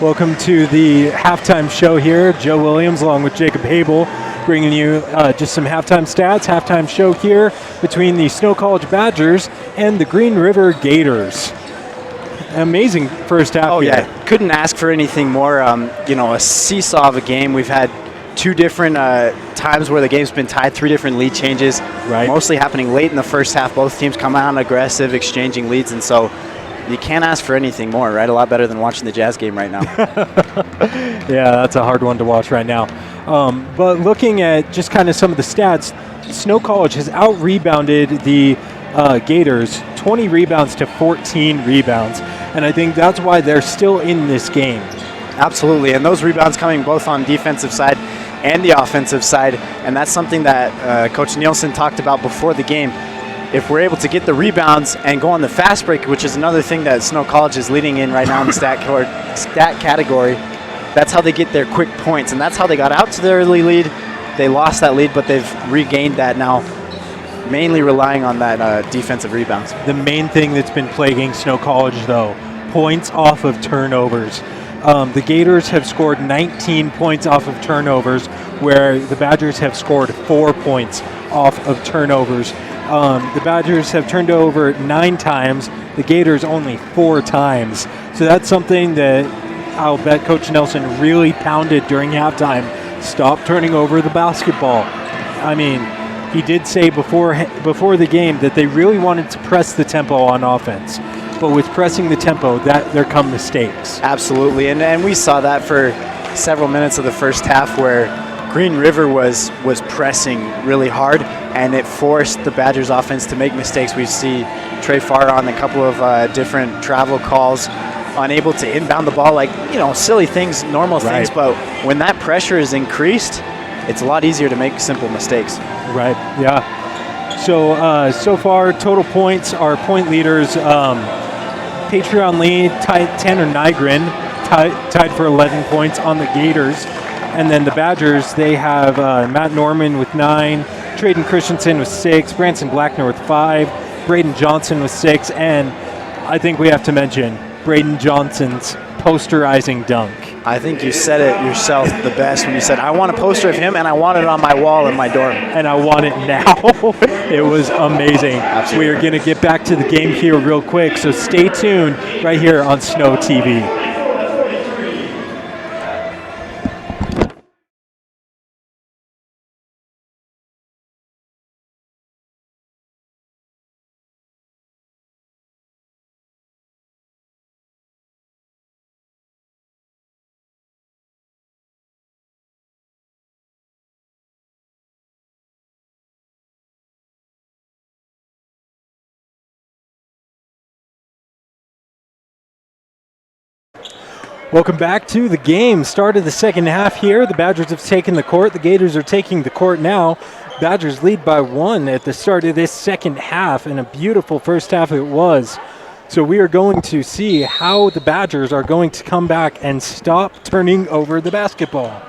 [SPEAKER 3] Welcome to the halftime show here. Joe Williams along with Jacob Habel bringing you just some halftime stats. Halftime show here between the Snow College Badgers and the Green River Gators. Amazing first half.
[SPEAKER 2] Oh,
[SPEAKER 3] here.
[SPEAKER 2] yeah. Couldn't ask for anything more. A seesaw of a game. We've had two different times where the game's been tied, three different lead changes.
[SPEAKER 3] Right.
[SPEAKER 2] Mostly happening late in the first half. Both teams come out aggressive, exchanging leads, and so you can't ask for anything more, right? A lot better than watching the Jazz game right now.
[SPEAKER 3] Yeah, that's a hard one to watch right now. But looking at just kind of some of the stats, Snow College has out-rebounded the Gators 20 rebounds to 14 rebounds. And I think that's why they're still in this game.
[SPEAKER 2] Absolutely, and those rebounds coming both on defensive side and the offensive side, and that's something that Coach Nielsen talked about before the game. If we're able to get the rebounds and go on the fast break, which is another thing that Snow College is leading in right now in the stat category, that's how they get their quick points, and that's how they got out to the early lead. They lost that lead, but they've regained that now, mainly relying on that defensive rebounds.
[SPEAKER 3] The main thing that's been plaguing Snow College, though, points off of turnovers. The Gators have scored 19 points off of turnovers, where the Badgers have scored 4 points off of turnovers. The Badgers have turned over 9 times, the Gators only 4 times. So that's something that I'll bet Coach Nelson really pounded during halftime. Stop turning over the basketball. I mean, he did say before the game that they really wanted to press the tempo on offense. But with pressing the tempo, there come mistakes.
[SPEAKER 2] Absolutely, and we saw that for several minutes of the first half where Green River was pressing really hard, and it forced the Badgers offense to make mistakes. We see Trey Farr on a couple of different travel calls, unable to inbound the ball, silly things, normal things. But when that pressure is increased, it's a lot easier to make simple mistakes.
[SPEAKER 3] Right, yeah. So far, total points, our point leaders, Patreon Lee, Tanner Nygren, tied for 11 points on the Gators. And then the Badgers, they have Matt Norman with 9, Traden Christensen with 6, Branson Blackner with 5, Braden Johnson with 6, and I think we have to mention Braden Johnson's posterizing dunk.
[SPEAKER 2] I think you said it yourself the best when you said, I want a poster of him and I want it on my wall in my dorm.
[SPEAKER 3] And I want it now. It was amazing.
[SPEAKER 2] Absolutely.
[SPEAKER 3] We are going to get back to the game here real quick, so stay tuned right here on Snow TV. Welcome back to the game. Start of the second half here. The Badgers have taken the court. The Gators are taking the court now. Badgers lead by 1 at the start of this second half, and a beautiful first half it was. So we are going to see how the Badgers are going to come back and stop turning over the basketball.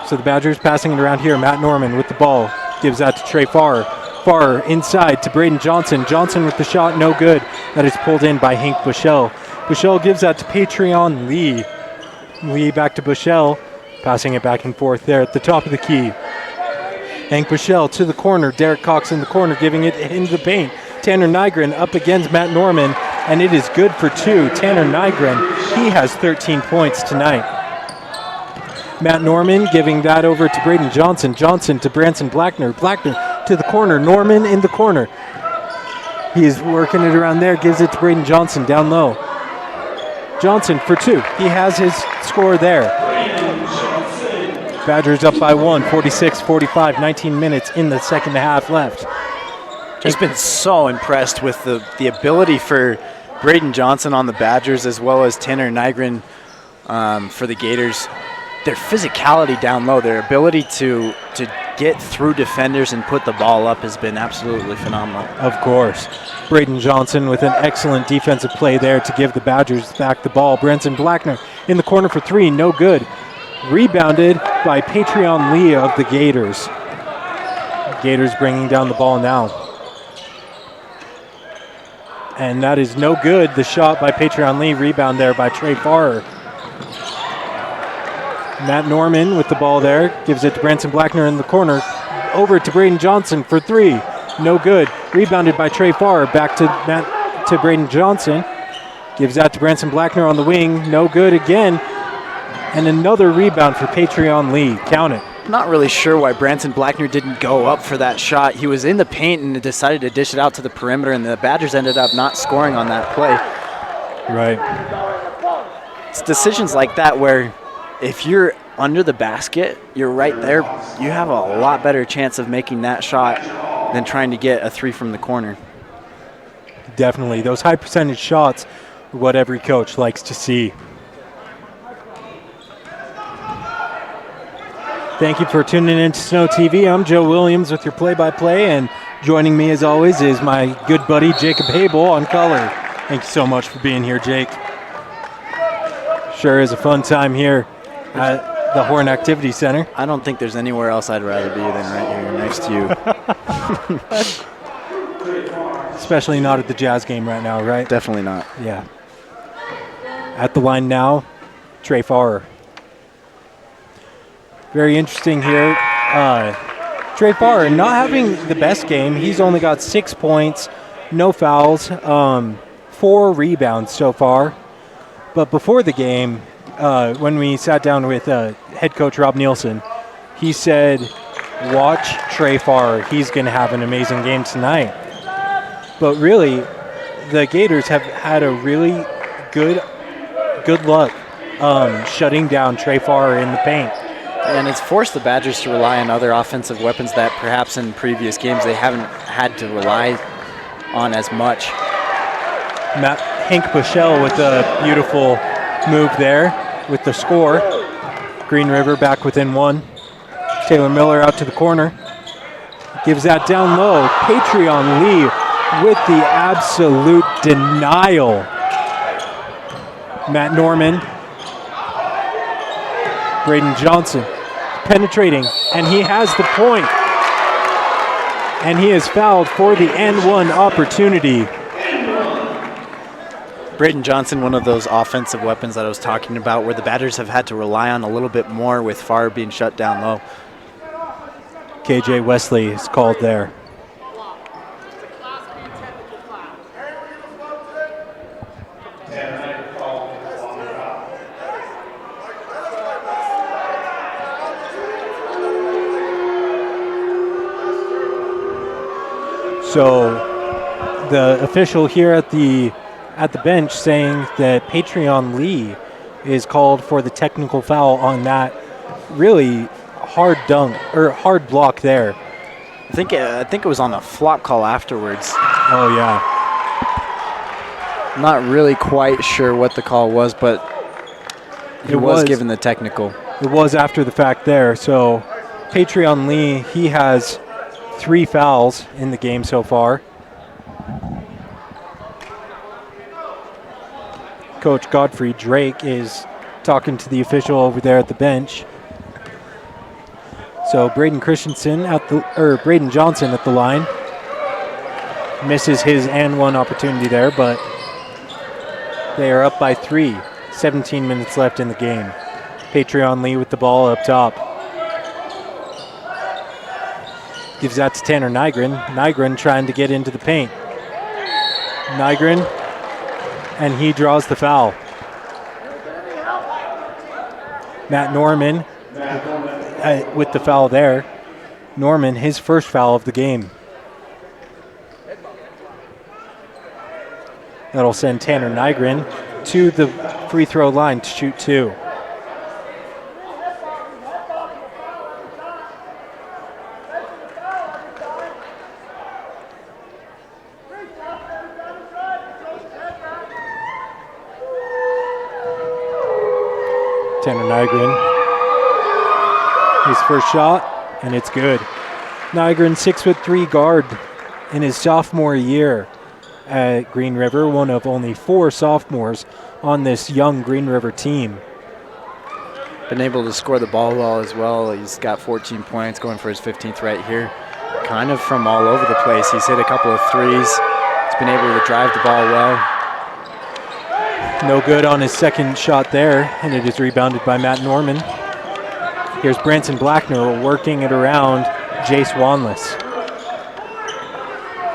[SPEAKER 3] So the Badgers passing it around here. Matt Norman with the ball. Gives that to Trey Farr. Farr inside to Braden Johnson. Johnson with the shot, no good. That is pulled in by Hank Bushell. Bushell gives that to Patreon Lee. Lee back to Bushell, passing it back and forth there at the top of the key. Hank Bushell to the corner. Derek Cox in the corner, giving it into the paint. Tanner Nygren up against Matt Norman, and it is good for 2. Tanner Nygren, he has 13 points tonight. Matt Norman giving that over to Braden Johnson. Johnson to Branson Blackner. Blackner to the corner. Norman in the corner. He is working it around there, gives it to Braden Johnson down low. Johnson for 2. He has his score there. Badgers up by 1, 46-45, 19 minutes in the second half left.
[SPEAKER 2] Just been so impressed with the ability for Braden Johnson on the Badgers as well as Tanner Nygren for the Gators. Their physicality down low, their ability to get through defenders and put the ball up has been absolutely phenomenal.
[SPEAKER 3] Of course. Braden Johnson with an excellent defensive play there to give the Badgers back the ball. Branson Blackner in the corner for 3, no good. Rebounded by Patreon Lee of the Gators. Gators bringing down the ball now. And that is no good. The shot by Patreon Lee, rebound there by Trey Farr. Matt Norman with the ball there, gives it to Branson Blackner in the corner. Over to Braden Johnson for three. No good. Rebounded by Trey Farr. Back to Braden Johnson. Gives that to Branson Blackner on the wing. No good again. And another rebound for Patreon Lee. Count it.
[SPEAKER 2] Not really sure why Branson Blackner didn't go up for that shot. He was in the paint and decided to dish it out to the perimeter, and the Badgers ended up not scoring on that play.
[SPEAKER 3] Right.
[SPEAKER 2] It's decisions like that where if you're under the basket, you're right there, you have a lot better chance of making that shot than trying to get a three from the corner.
[SPEAKER 3] Definitely. Those high percentage shots are what every coach likes to see. Thank you for tuning in to Snow TV. I'm Joe Williams with your play-by-play, and joining me as always is my good buddy Jacob Habel on color. Thank you so much for being here, Jake. Sure is a fun time here at the Horn Activity Center.
[SPEAKER 2] I don't think there's anywhere else I'd rather be than right here next to you.
[SPEAKER 3] Especially not at the Jazz game right now, right?
[SPEAKER 2] Definitely not.
[SPEAKER 3] Yeah. At the line now, Trey Farr. Very interesting here. Trey Farr not having the best game. He's only got 6 points, no fouls, 4 rebounds so far. But before the game, when we sat down with head coach Rob Nielsen, he said, watch Trey Farr. He's going to have an amazing game tonight. But really, the Gators have had a really good luck shutting down Trey Farr in the paint.
[SPEAKER 2] And it's forced the Badgers to rely on other offensive weapons that perhaps in previous games they haven't had to rely on as much.
[SPEAKER 3] Hank Bushell with a beautiful move there with the score. Green River back within one. Taylor Miller out to the corner. Gives that down low. Patreon Lee with the absolute denial. Matt Norman. Braden Johnson penetrating, and he has the point. And he is fouled for the N1 opportunity.
[SPEAKER 2] Braden Johnson, one of those offensive weapons that I was talking about where the Badgers have had to rely on a little bit more with Farr being shut down low.
[SPEAKER 3] KJ Wesley is called there. So the official here at the bench saying that Patreon Lee is called for the technical foul on that really hard dunk or hard block there.
[SPEAKER 2] I think it was on a flop call afterwards.
[SPEAKER 3] Oh yeah.
[SPEAKER 2] Not really quite sure what the call was, but he was given the technical.
[SPEAKER 3] It was after the fact there. So Patreon Lee, he has 3 fouls in the game so far. Coach Godfrey Drake is talking to the official over there at the bench. So Braden Johnson at the line. Misses his and one opportunity there, but they are up by 3. 17 minutes left in the game. Patreon Lee with the ball up top. Gives that to Tanner Nygren. Nygren trying to get into the paint. Nygren, and he draws the foul. Matt Norman with the foul there. Norman, his first foul of the game. That'll send Tanner Nygren to the free throw line to shoot 2. Tanner Nygren, his first shot, and it's good. Nygren, 6'3" guard in his sophomore year at Green River, one of only 4 sophomores on this young Green River team.
[SPEAKER 2] Been able to score the ball well as well. He's got 14 points, going for his 15th right here. Kind of from all over the place. He's hit a couple of threes, He's been able to drive the ball well.
[SPEAKER 3] No good on his second shot there, and it is rebounded by Matt Norman. Here's Branson Blackner working it around Jace Wanless.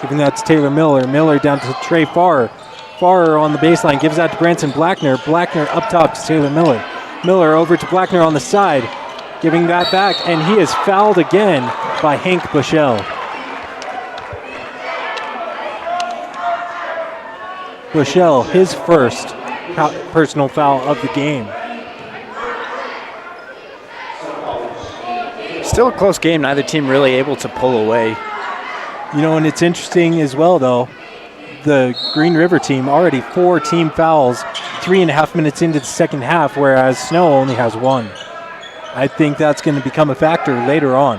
[SPEAKER 3] Giving that to Taylor Miller. Miller down to Trey Farr. Farr on the baseline gives that to Branson Blackner. Blackner up top to Taylor Miller. Miller over to Blackner on the side. Giving that back, and he is fouled again by Hank Bushell. Bushell, his first personal foul of the game.
[SPEAKER 2] Still a close game. Neither team really able to pull away.
[SPEAKER 3] You know, and it's interesting as well, though. The Green River team already 4 team fouls 3.5 minutes into the second half, whereas Snow only has 1. I think that's going to become a factor later on.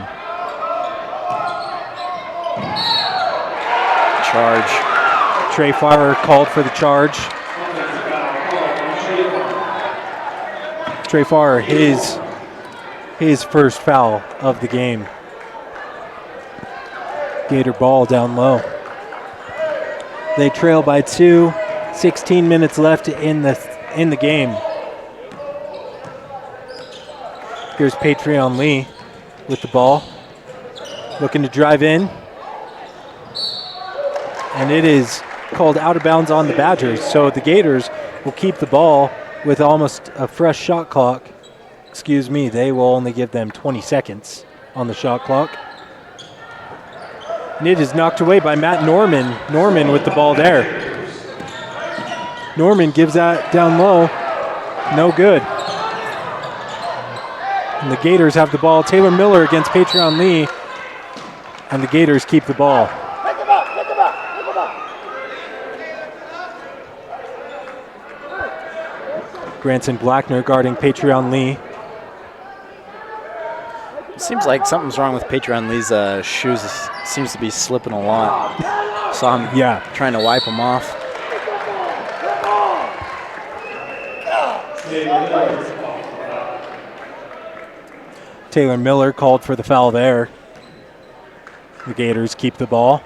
[SPEAKER 2] Charge.
[SPEAKER 3] Trey Farr called for the charge. Trey Farr, his first foul of the game. Gator ball down low. They trail by 2. 16 minutes left in the game. Here's Patreon Lee with the ball. Looking to drive in. And it is called out of bounds on the Badgers. So the Gators will keep the ball with almost a fresh shot clock. Excuse me, they will only give them 20 seconds on the shot clock. And it is knocked away by Matt Norman. Norman with the ball there. Norman gives that down low. No good. And the Gators have the ball. Taylor Miller against Patreon Lee. And the Gators keep the ball. Branson Blackner guarding Patreon Lee.
[SPEAKER 2] Seems like something's wrong with Patreon Lee's shoes. Seems to be slipping a lot. Saw him trying to wipe them off.
[SPEAKER 3] Taylor Miller called for the foul there. The Gators keep the ball.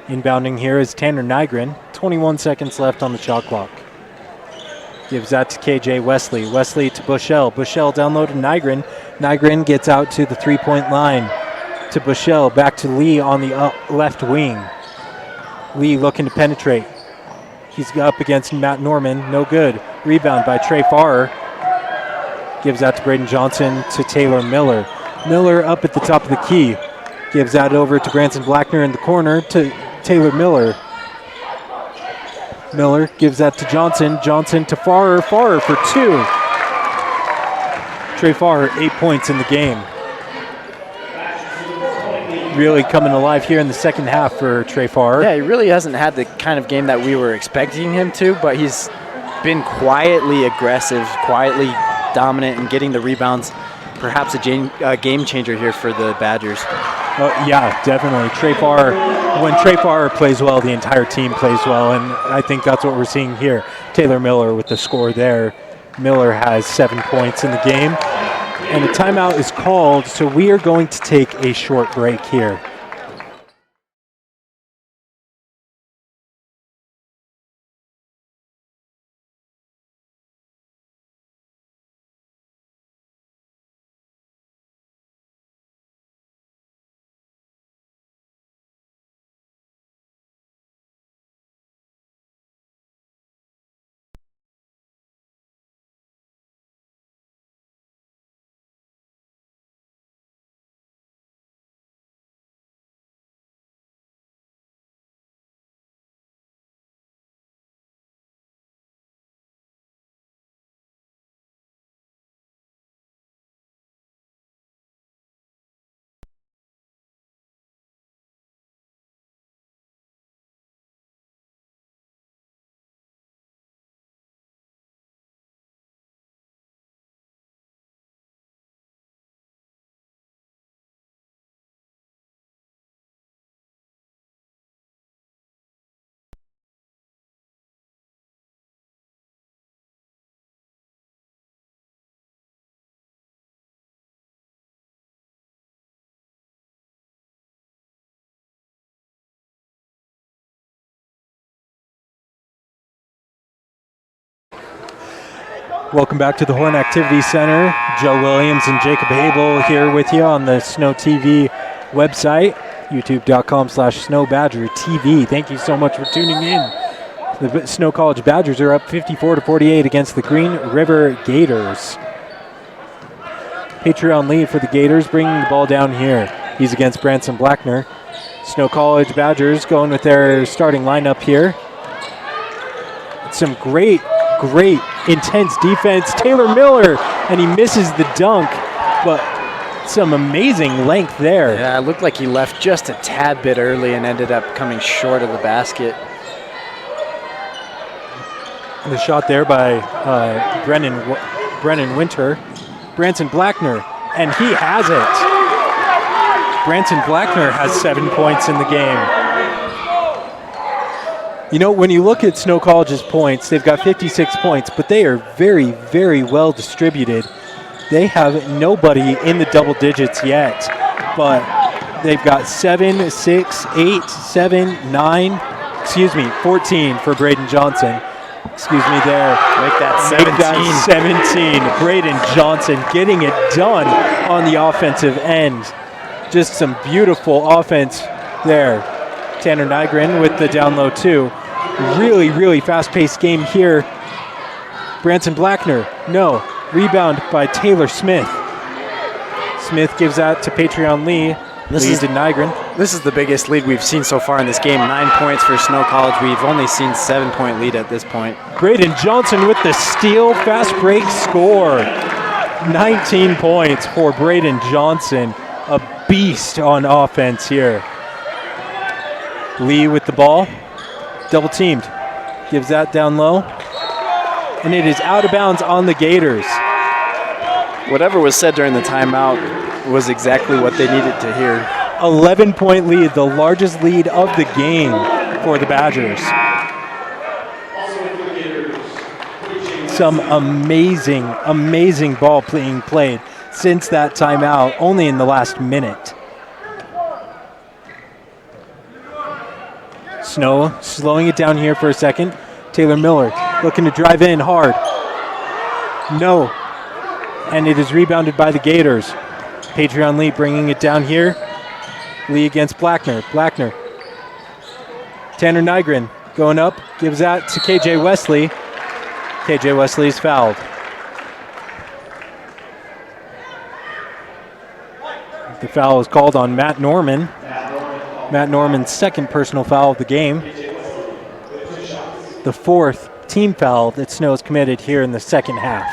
[SPEAKER 3] Inbounding here is Tanner Nygren. 21 seconds left on the shot clock. Gives that to KJ Wesley. Wesley to Bushell. Bushell down low to Nygren. Nygren gets out to the three-point line. To Bushell. Back to Lee on the left wing. Lee looking to penetrate. He's up against Matt Norman. No good. Rebound by Trey Farr. Gives that to Braden Johnson to Taylor Miller. Miller up at the top of the key. Gives that over to Branson Blackner in the corner to Taylor Miller. Miller gives that to Johnson. Johnson to Farr. Farr for 2. Trey Farr, 8 points in the game. Really coming alive here in the second half for Trey Farr.
[SPEAKER 2] Yeah, he really hasn't had the kind of game that we were expecting him to, but he's been quietly aggressive, quietly dominant, and getting the rebounds. Perhaps a game changer here for the Badgers.
[SPEAKER 3] Yeah, definitely. When Trey Farr plays well, the entire team plays well, and I think that's what we're seeing here. Taylor Miller with the score there. Miller has 7 points in the game, and a timeout is called, so we are going to take a short break here. Welcome back to the Horn Activity Center. Joe Williams and Jacob Abel here with you on the Snow TV website, youtube.com/SnowBadgerTV. Thank you so much for tuning in. The Snow College Badgers are up 54-48 against the Green River Gators. Patreon lead for the Gators, bringing the ball down here. He's against Branson Blackner. Snow College Badgers going with their starting lineup here. Some great intense defense. Taylor Miller, and he misses the dunk, but some amazing length there.
[SPEAKER 2] Yeah, it looked like he left just a tad bit early and ended up coming short of the basket.
[SPEAKER 3] The shot there by Brennan Winter. Branson Blackner, and he has it. Branson Blackner has 7 points in the game. You know, when you look at Snow College's points, they've got 56 points, but they are very, very well distributed. They have nobody in the double digits yet, but they've got 7, 6, 8, 7, 9, 14 for Braden Johnson. Excuse me there.
[SPEAKER 2] Make that
[SPEAKER 3] 17. Braden Johnson getting it done on the offensive end. Just some beautiful offense there. Tanner Nygren with the down low too. Really, really fast-paced game here. Branson Blackner, no. Rebound by Taylor Smith. Smith gives that to Patreon Lee. Lead to Nygren.
[SPEAKER 2] This is the biggest lead we've seen so far in this game. 9 points for Snow College. We've only seen 7-point lead at this point.
[SPEAKER 3] Braden Johnson with the steal, fast break score. 19 points for Braden Johnson. A beast on offense here. Lee with the ball. Double teamed. Gives that down low. And it is out of bounds on the Gators.
[SPEAKER 2] Whatever was said during the timeout was exactly what they needed to hear.
[SPEAKER 3] 11-point lead, the largest lead of the game for the Badgers. Some amazing ball being played since that timeout, only in the last minute. Snow slowing it down here for a second. Taylor Miller looking to drive in hard. No. And it is rebounded by the Gators. Patreon Lee bringing it down here. Lee against Blackner. Blackner. Tanner Nygren going up. Gives that to KJ Wesley. KJ Wesley is fouled. The foul is called on Matt Norman. Matt Norman's second personal foul of the game. The fourth team foul that Snow has committed here in the second half.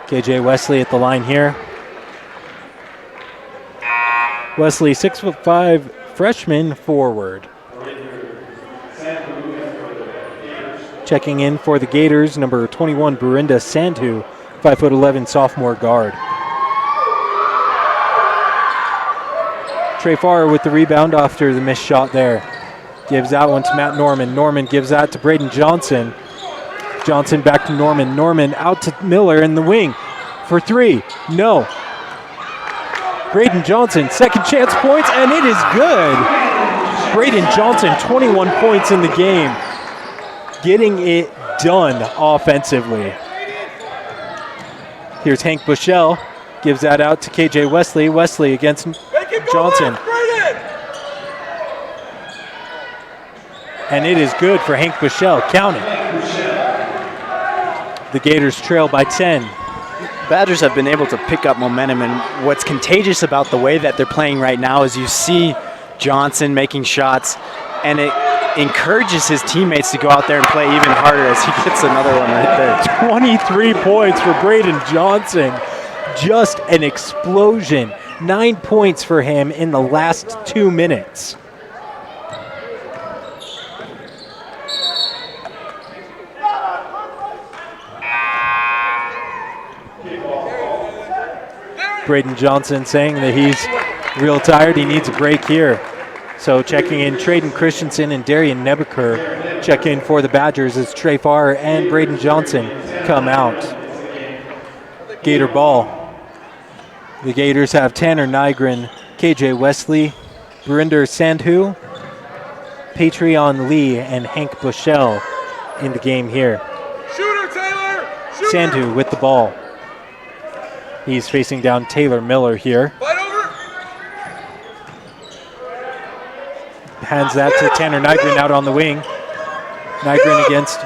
[SPEAKER 3] KJ Wesley at the line here. Wesley, 6'5" freshman forward. Checking in for the Gators, number 21, Burinda Sandhu, 5'11" sophomore guard. Trey Farr with the rebound after the missed shot there. Gives that one to Matt Norman. Norman gives that to Braden Johnson. Johnson back to Norman. Norman out to Miller in the wing for three. No. Braden Johnson, second chance points, and it is good. Braden Johnson, 21 points in the game. Getting it done offensively. Here's Hank Bushell. Gives that out to KJ Wesley. Wesley against Johnson. And it is good for Hank Bushell. Count it. The Gators trail by 10.
[SPEAKER 2] Badgers have been able to pick up momentum, and what's contagious about the way that they're playing right now is you see Johnson making shots, and it encourages his teammates to go out there and play even harder as he gets another one right there.
[SPEAKER 3] 23 points for Braden Johnson. Just an explosion. 9 points for him in the last 2 minutes. Braden Johnson saying that he's real tired. He needs a break here. So checking in, Traden Christensen and Darian Nebeker check in for the Badgers as Trey Farr and Braden Johnson come out. Gator ball. The Gators have Tanner Nygren, KJ Wesley, Burinder Sandhu, Patreon Lee, and Hank Bushell in the game here. Sandhu with the ball. He's facing down Taylor Miller here. Hands that to Tanner Nygren out on the wing. Nygren against,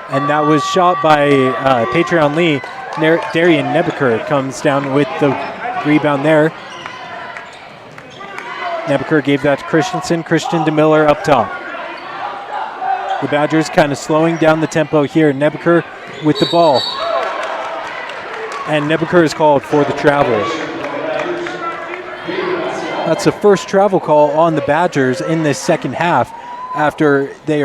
[SPEAKER 3] and that was shot by Patreon Lee. Darian Nebeker comes down with the rebound there. Nebeker gave that to Christensen. Christian to Miller up top. The Badgers kind of slowing down the tempo here. Nebeker with the ball. And Nebeker is called for the travel. That's the first travel call on the Badgers in this second half after they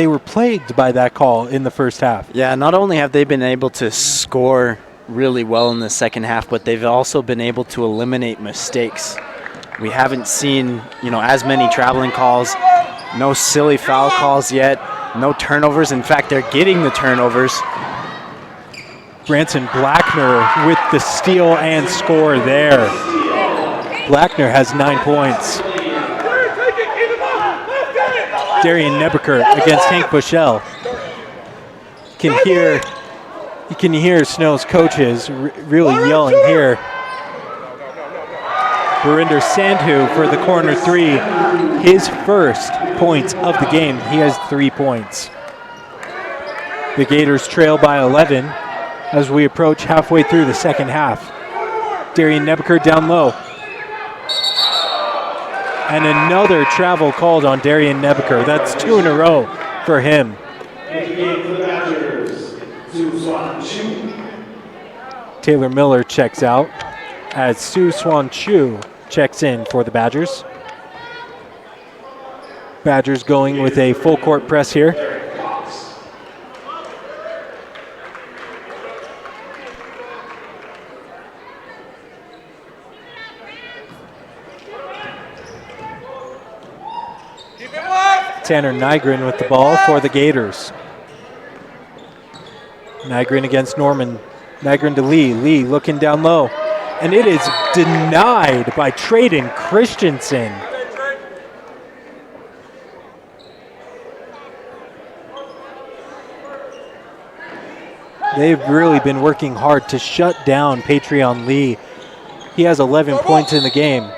[SPEAKER 3] were plagued by that call in the first half.
[SPEAKER 2] Yeah, not only have they been able to score really well in the second half, but they've also been able to eliminate mistakes. We haven't seen, as many traveling calls, no silly foul calls yet, no turnovers. In fact, they're getting the turnovers.
[SPEAKER 3] Branson Blackner with the steal and score there. Blackner has 9 points. Darian Nebeker against Hank Bushell. You can hear Snow's coaches really yelling here. Barinder Sandhu for the corner three. His first points of the game. He has 3 points. The Gators trail by 11 as we approach halfway through the second half. Darian Nebeker down low. And another travel called on Darian Nebeker. That's 2 in a row for him. Taylor Miller checks out as Su Swan Chu checks in for the Badgers. Badgers going with a full court press here. Tanner Nygren with the ball for the Gators. Nygren against Norman. Nygren to Lee. Lee looking down low. And it is denied by Traden Christensen. They've really been working hard to shut down Patreon Lee. He has 11 points in the game.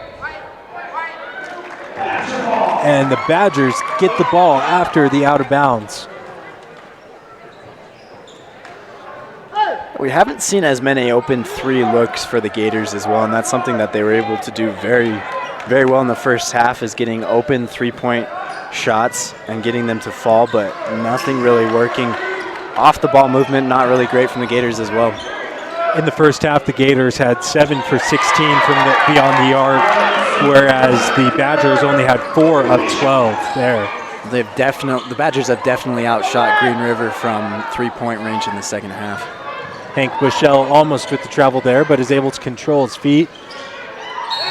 [SPEAKER 3] And the Badgers get the ball after the out of bounds.
[SPEAKER 2] We haven't seen as many open 3 looks for the Gators as well, and that's something that they were able to do very, very well in the first half, is getting open 3-point shots and getting them to fall, but nothing really working. Off the ball movement, not really great from the Gators as well.
[SPEAKER 3] In the first half, the Gators had 7 for 16 from beyond the arc, whereas the Badgers only had 4 of 12 there.
[SPEAKER 2] The Badgers have definitely outshot Green River from 3-point range in the second half.
[SPEAKER 3] Hank Bushell almost with the travel there, but is able to control his feet.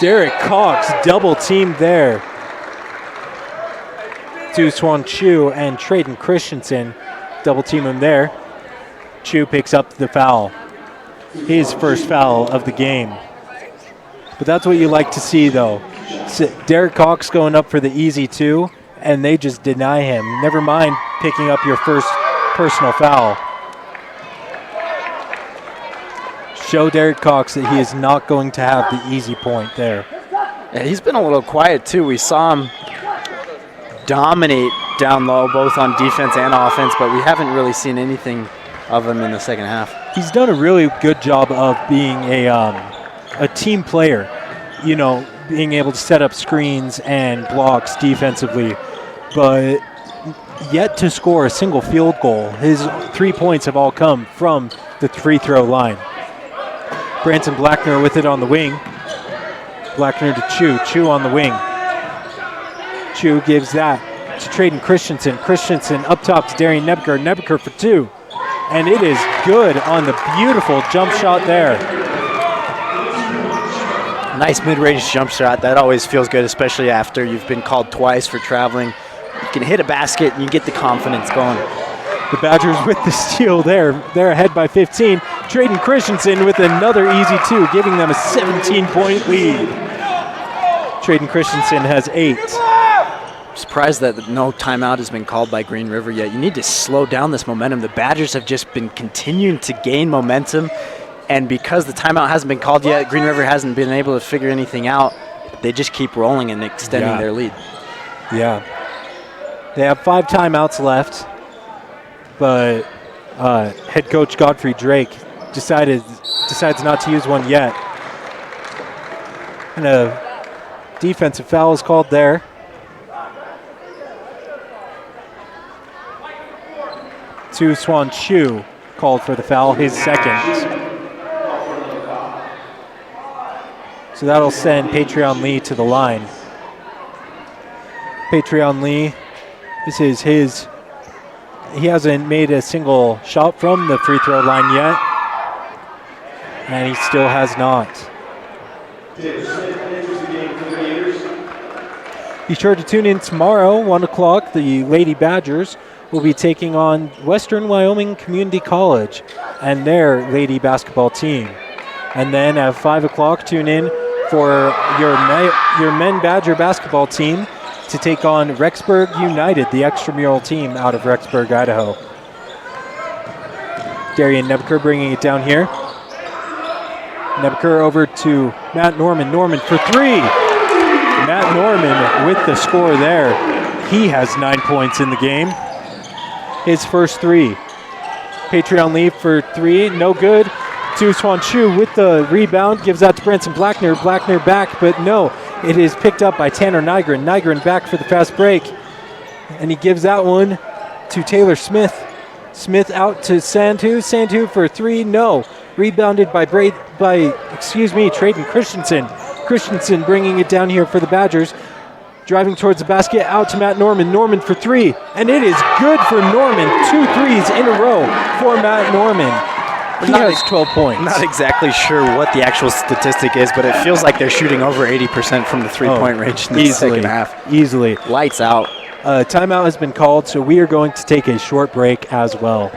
[SPEAKER 3] Derek Cox double teamed there. Tu Swan Chu and Traden Christensen double team him there. Chu picks up the foul. His first foul of the game. But that's what you like to see, though. Derek Cox going up for the easy 2, and they just deny him. Never mind picking up your first personal foul. Show Derek Cox that he is not going to have the easy point there.
[SPEAKER 2] Yeah, he's been a little quiet, too. We saw him dominate down low, both on defense and offense, but we haven't really seen anything of him in the second half.
[SPEAKER 3] He's done a really good job of being a team player, being able to set up screens and blocks defensively, but yet to score a single field goal. His 3 points have all come from the free throw line. Branson Blackner with it on the wing. Blackner to Chu. Chu on the wing. Chu gives that to Traden Christensen. Christensen up top to Darian Nebeker. Nebeker for 2. And it is good on the beautiful jump shot there.
[SPEAKER 2] Nice mid-range jump shot. That always feels good, especially after you've been called twice for traveling. You can hit a basket and you get the confidence going.
[SPEAKER 3] The Badgers with the steal there. They're ahead by 15. Traden Christensen with another easy 2, giving them a 17-point lead. Traden Christensen has 8.
[SPEAKER 2] surprised that no timeout has been called by Green River yet. You need to slow down this momentum. The Badgers have just been continuing to gain momentum, and because the timeout hasn't been called yet, Green River hasn't been able to figure anything out. They just keep rolling and extending their lead.
[SPEAKER 3] Yeah. They have 5 timeouts left, but head coach Godfrey Drake decides not to use one yet. And a defensive foul is called there. Tu Swan Chu called for the foul, his second. So that'll send Patreon Lee to the line. Patreon Lee, this is his. He hasn't made a single shot from the free throw line yet, and he still has not. Be sure to tune in tomorrow, 1 o'clock. The Lady Badgers will be taking on Western Wyoming Community College and their lady basketball team. And then at 5 o'clock, tune in for your men Badger basketball team to take on Rexburg United, the extramural team out of Rexburg, Idaho. Darian Nebeker bringing it down here. Nebeker over to Matt Norman. Norman for 3. Matt Norman with the score there. He has 9 points in the game. His first 3. Patreon Lee for 3, no good. Tu Swan Chu with the rebound, gives out to Branson Blackner. Blackner back, but no. It is picked up by Tanner Nygren. Nygren back for the fast break. And he gives that one to Taylor Smith. Smith out to Santu. Santu for 3, no. Rebounded by Trayden Christensen. Christensen bringing it down here for the Badgers. Driving towards the basket, out to Matt Norman. Norman for 3, and it is good for Norman. 2 threes in a row for Matt Norman. He has 12 points.
[SPEAKER 2] I'm not exactly sure what the actual statistic is, but it feels like they're shooting over 80% from the three-point range in the second half.
[SPEAKER 3] Easily.
[SPEAKER 2] Lights out.
[SPEAKER 3] Timeout has been called, so we are going to take a short break as well.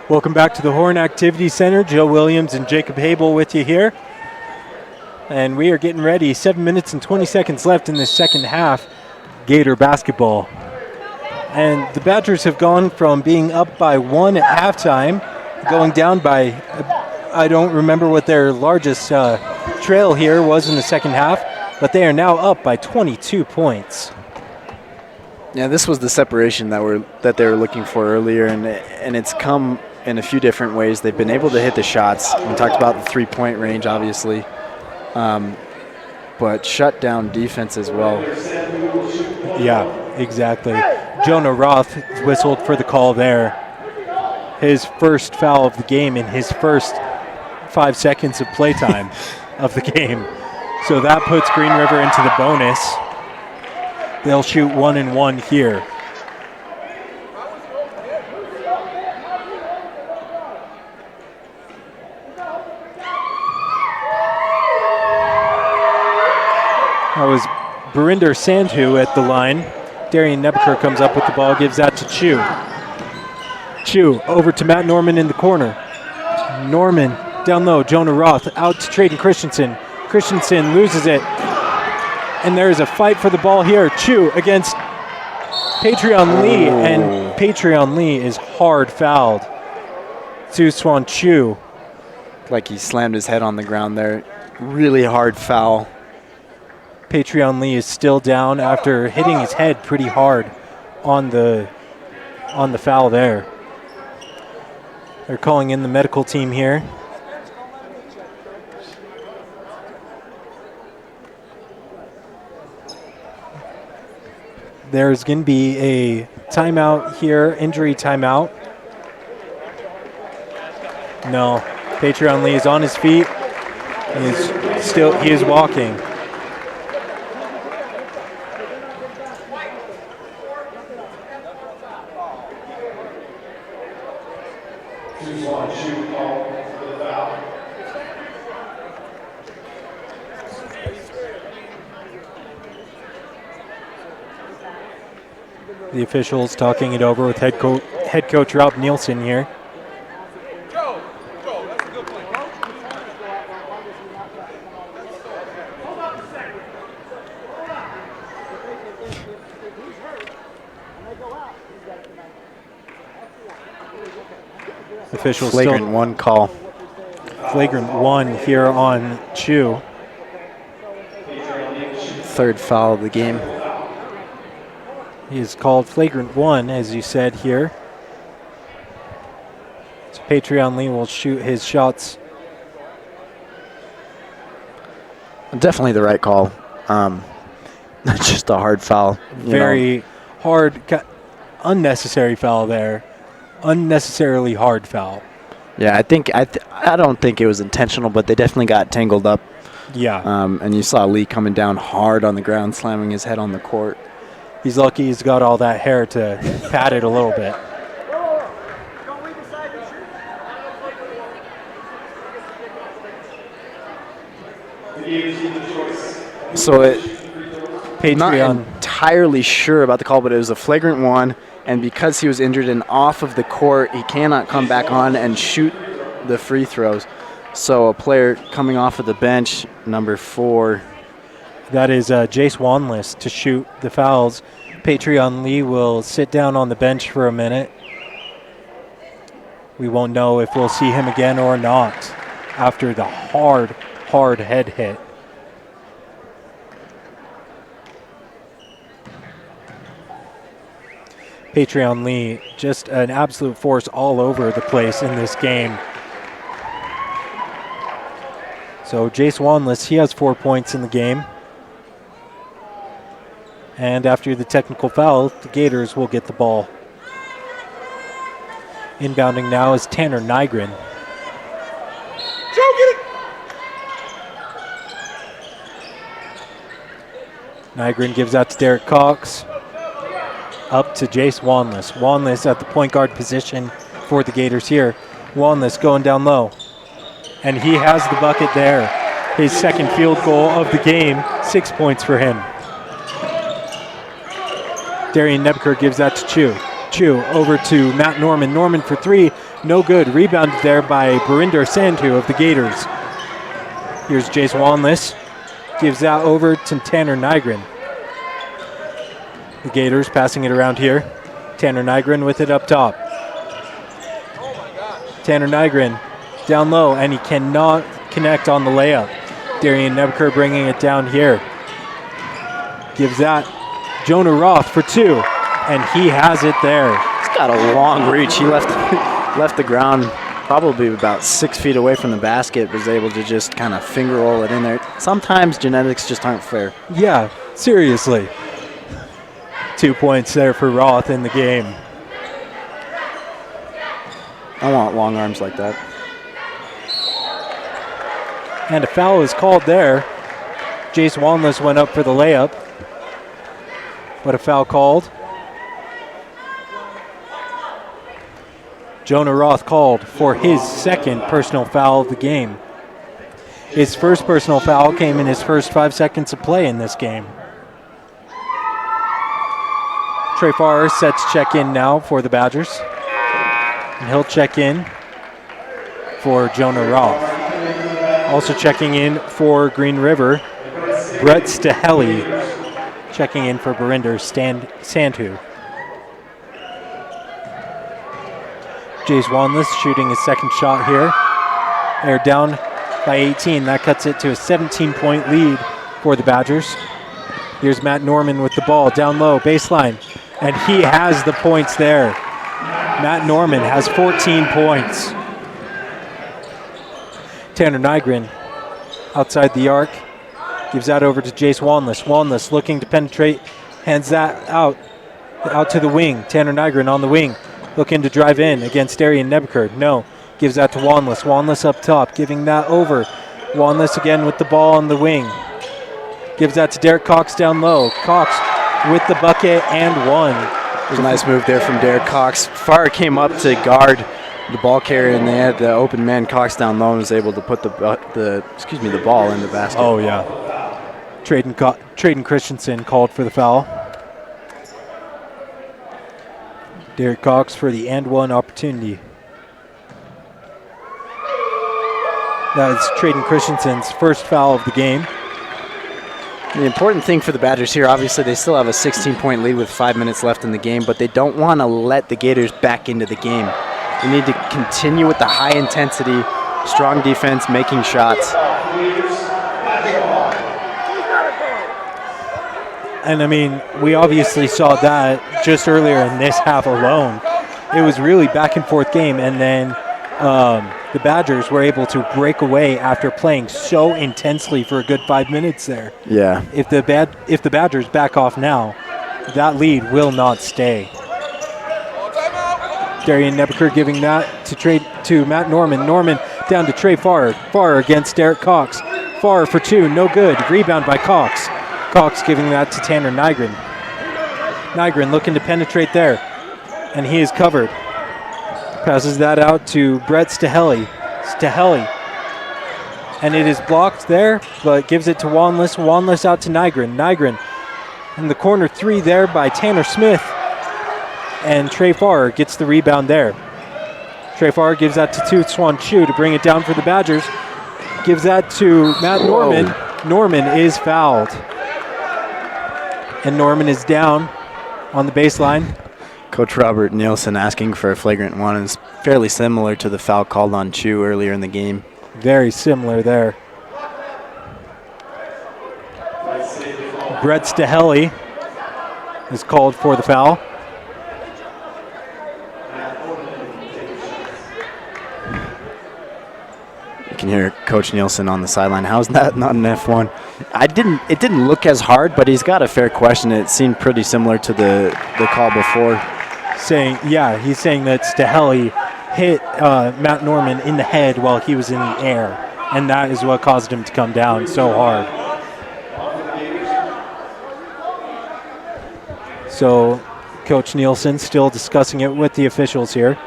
[SPEAKER 3] Welcome back to the Horn Activity Center. Joe Williams and Jacob Habel with you here. And we are getting ready. 7 minutes and 20 seconds left in the second half. Gator basketball. And the Badgers have gone from being up by 1 at halftime, going down by, I don't remember what their largest trail here was in the second half, but they are now up by 22 points.
[SPEAKER 2] Yeah, this was the separation that they were looking for earlier, and it's come in a few different ways. They've been able to hit the shots. We talked about the three-point range, obviously, but shut down defense as well.
[SPEAKER 3] Yeah, exactly. Jonah Roth whistled for the call there. His first foul of the game in his first 5 seconds of playtime of the game. So that puts Green River into the bonus. They'll shoot 1-1 here. That was Barinder Sandhu at the line. Darian Nebeker comes up with the ball, gives that to Chu. Chu over to Matt Norman in the corner. Norman down low, Jonah Roth out to Trayden Christensen. Christensen loses it. And there is a fight for the ball here. Chu against Patreon Lee, and Patreon Lee is hard fouled. Su Swan Chu.
[SPEAKER 2] Like he slammed his head on the ground there. Really hard foul.
[SPEAKER 3] Patreon Lee is still down after hitting his head pretty hard on the foul there. They're calling in the medical team here. There's going to be a timeout here, injury timeout. No, Patreon Lee is on his feet. He is walking. The officials talking it over with head coach Rob Nielsen here. Officials
[SPEAKER 2] flagrant one call.
[SPEAKER 3] Flagrant one here on Chu.
[SPEAKER 2] Third foul of the game.
[SPEAKER 3] He is called flagrant one, as you said here. So Patreon Lee will shoot his shots.
[SPEAKER 2] Definitely the right call. Just a hard foul.
[SPEAKER 3] Very hard, unnecessary foul there. Unnecessarily hard foul.
[SPEAKER 2] Yeah, I don't think it was intentional, but they definitely got tangled up.
[SPEAKER 3] Yeah.
[SPEAKER 2] And you saw Lee coming down hard on the ground, slamming his head on the court.
[SPEAKER 3] He's lucky he's got all that hair to pad it a little bit.
[SPEAKER 2] So
[SPEAKER 3] Patreon.
[SPEAKER 2] Not entirely sure about the call, but it was a flagrant one, and because he was injured and off of the court, he cannot come back on and shoot the free throws. So a player coming off of the bench, number 4.
[SPEAKER 3] That is Jace Wanless to shoot the fouls. Patreon Lee will sit down on the bench for a minute. We won't know if we'll see him again or not after the hard head hit. Patreon Lee, just an absolute force all over the place in this game. So Jace Wanless, he has 4 points in the game. And after the technical foul, the Gators will get the ball. Inbounding now is Tanner Nygren.
[SPEAKER 4] Joe, get it!
[SPEAKER 3] Nygren gives out to Derek Cox. Up to Jace Wanless. Wanless at the point guard position for the Gators here. Wanless going down low. And he has the bucket there. His second field goal of the game. 6 points for him. Darian Nebeker gives that to Chu. Chu over to Matt Norman. Norman for 3. No good. Rebounded there by Barinder Sandhu of the Gators. Here's Jace Wanless. Gives that over to Tanner Nygren. The Gators passing it around here. Tanner Nygren with it up top. Tanner Nygren down low, and he cannot connect on the layup. Darian Nebeker bringing it down here. Gives that Jonah Roth for 2, and he has it there.
[SPEAKER 2] He's got a long reach. He left the ground probably about 6 feet away from the basket, was able to just kind of finger roll it in there. Sometimes genetics just aren't fair.
[SPEAKER 3] Yeah, seriously. 2 points there for Roth in the game.
[SPEAKER 2] I want long arms like that.
[SPEAKER 3] And a foul is called there. Jace Wanless went up for the layup. But a foul called. Jonah Roth called for his second personal foul of the game. His first personal foul came in his first 5 seconds of play in this game. Trey Farr set to check in now for the Badgers. And he'll check in for Jonah Roth. Also checking in for Green River, Brett Stahelli. Checking in for Barinder Sandhu. Jace Wanless shooting his second shot here. They're down by 18. That cuts it to a 17-point lead for the Badgers. Here's Matt Norman with the ball down low, baseline, and he has the points there. Matt Norman has 14 points. Tanner Nygren outside the arc, gives that over to Jace Wanless. Wanless looking to penetrate, hands that out to the wing. Tanner Nygren on the wing, looking to drive in against Darian Nebeker. No, gives that to Wanless. Wanless up top, giving that over. Wanless again with the ball on the wing. Gives that to Derek Cox down low. Cox with the bucket and one.
[SPEAKER 2] There's a nice move there from Derek Cox. Farr came up to guard the ball carrier, and they had the open man Cox down low and was able to put the ball in the basket.
[SPEAKER 3] Oh yeah. Traden Christensen called for the foul. Derek Cox for the and one opportunity. That is Traden Christensen's first foul of the game.
[SPEAKER 2] The important thing for the Badgers here, obviously they still have a 16-point lead with 5 minutes left in the game, but they don't want to let the Gators back into the game. They need to continue with the high intensity, strong defense, making shots.
[SPEAKER 3] And I mean, we obviously saw that just earlier in this half alone. It was really back and forth game, and then the Badgers were able to break away after playing so intensely for a good 5 minutes there.
[SPEAKER 2] Yeah.
[SPEAKER 3] If the Badgers back off now, that lead will not stay. Darian Nebeker giving that to Matt Norman. Norman down to Trey Farr. Farr against Derek Cox. Farr for two, no good. Rebound by Cox. Cox giving that to Tanner Nygren. Nygren looking to penetrate there, and he is covered. Passes that out to Brett Stahelli. Stahelli. And it is blocked there, but gives it to Wanless. Wanless out to Nygren. Nygren in the corner three there by Tanner Smith. And Trey Farr gets the rebound there. Trey Farr gives that to Swan Chu to bring it down for the Badgers. Gives that to Matt Norman. Norman is fouled. And Norman is down on the baseline.
[SPEAKER 2] Coach Robert Nielsen asking for a flagrant one is fairly similar to the foul called on Chu earlier in the game.
[SPEAKER 3] Very similar there. Brett Stahelli is called for the foul.
[SPEAKER 2] You can hear Coach Nielsen on the sideline. How's that not an F1? It didn't look as hard, but he's got a fair question. It seemed pretty similar to the call before.
[SPEAKER 3] He's saying that Stahelli hit Matt Norman in the head while he was in the air, and that is what caused him to come down so hard. So Coach Nielsen still discussing it with the officials here.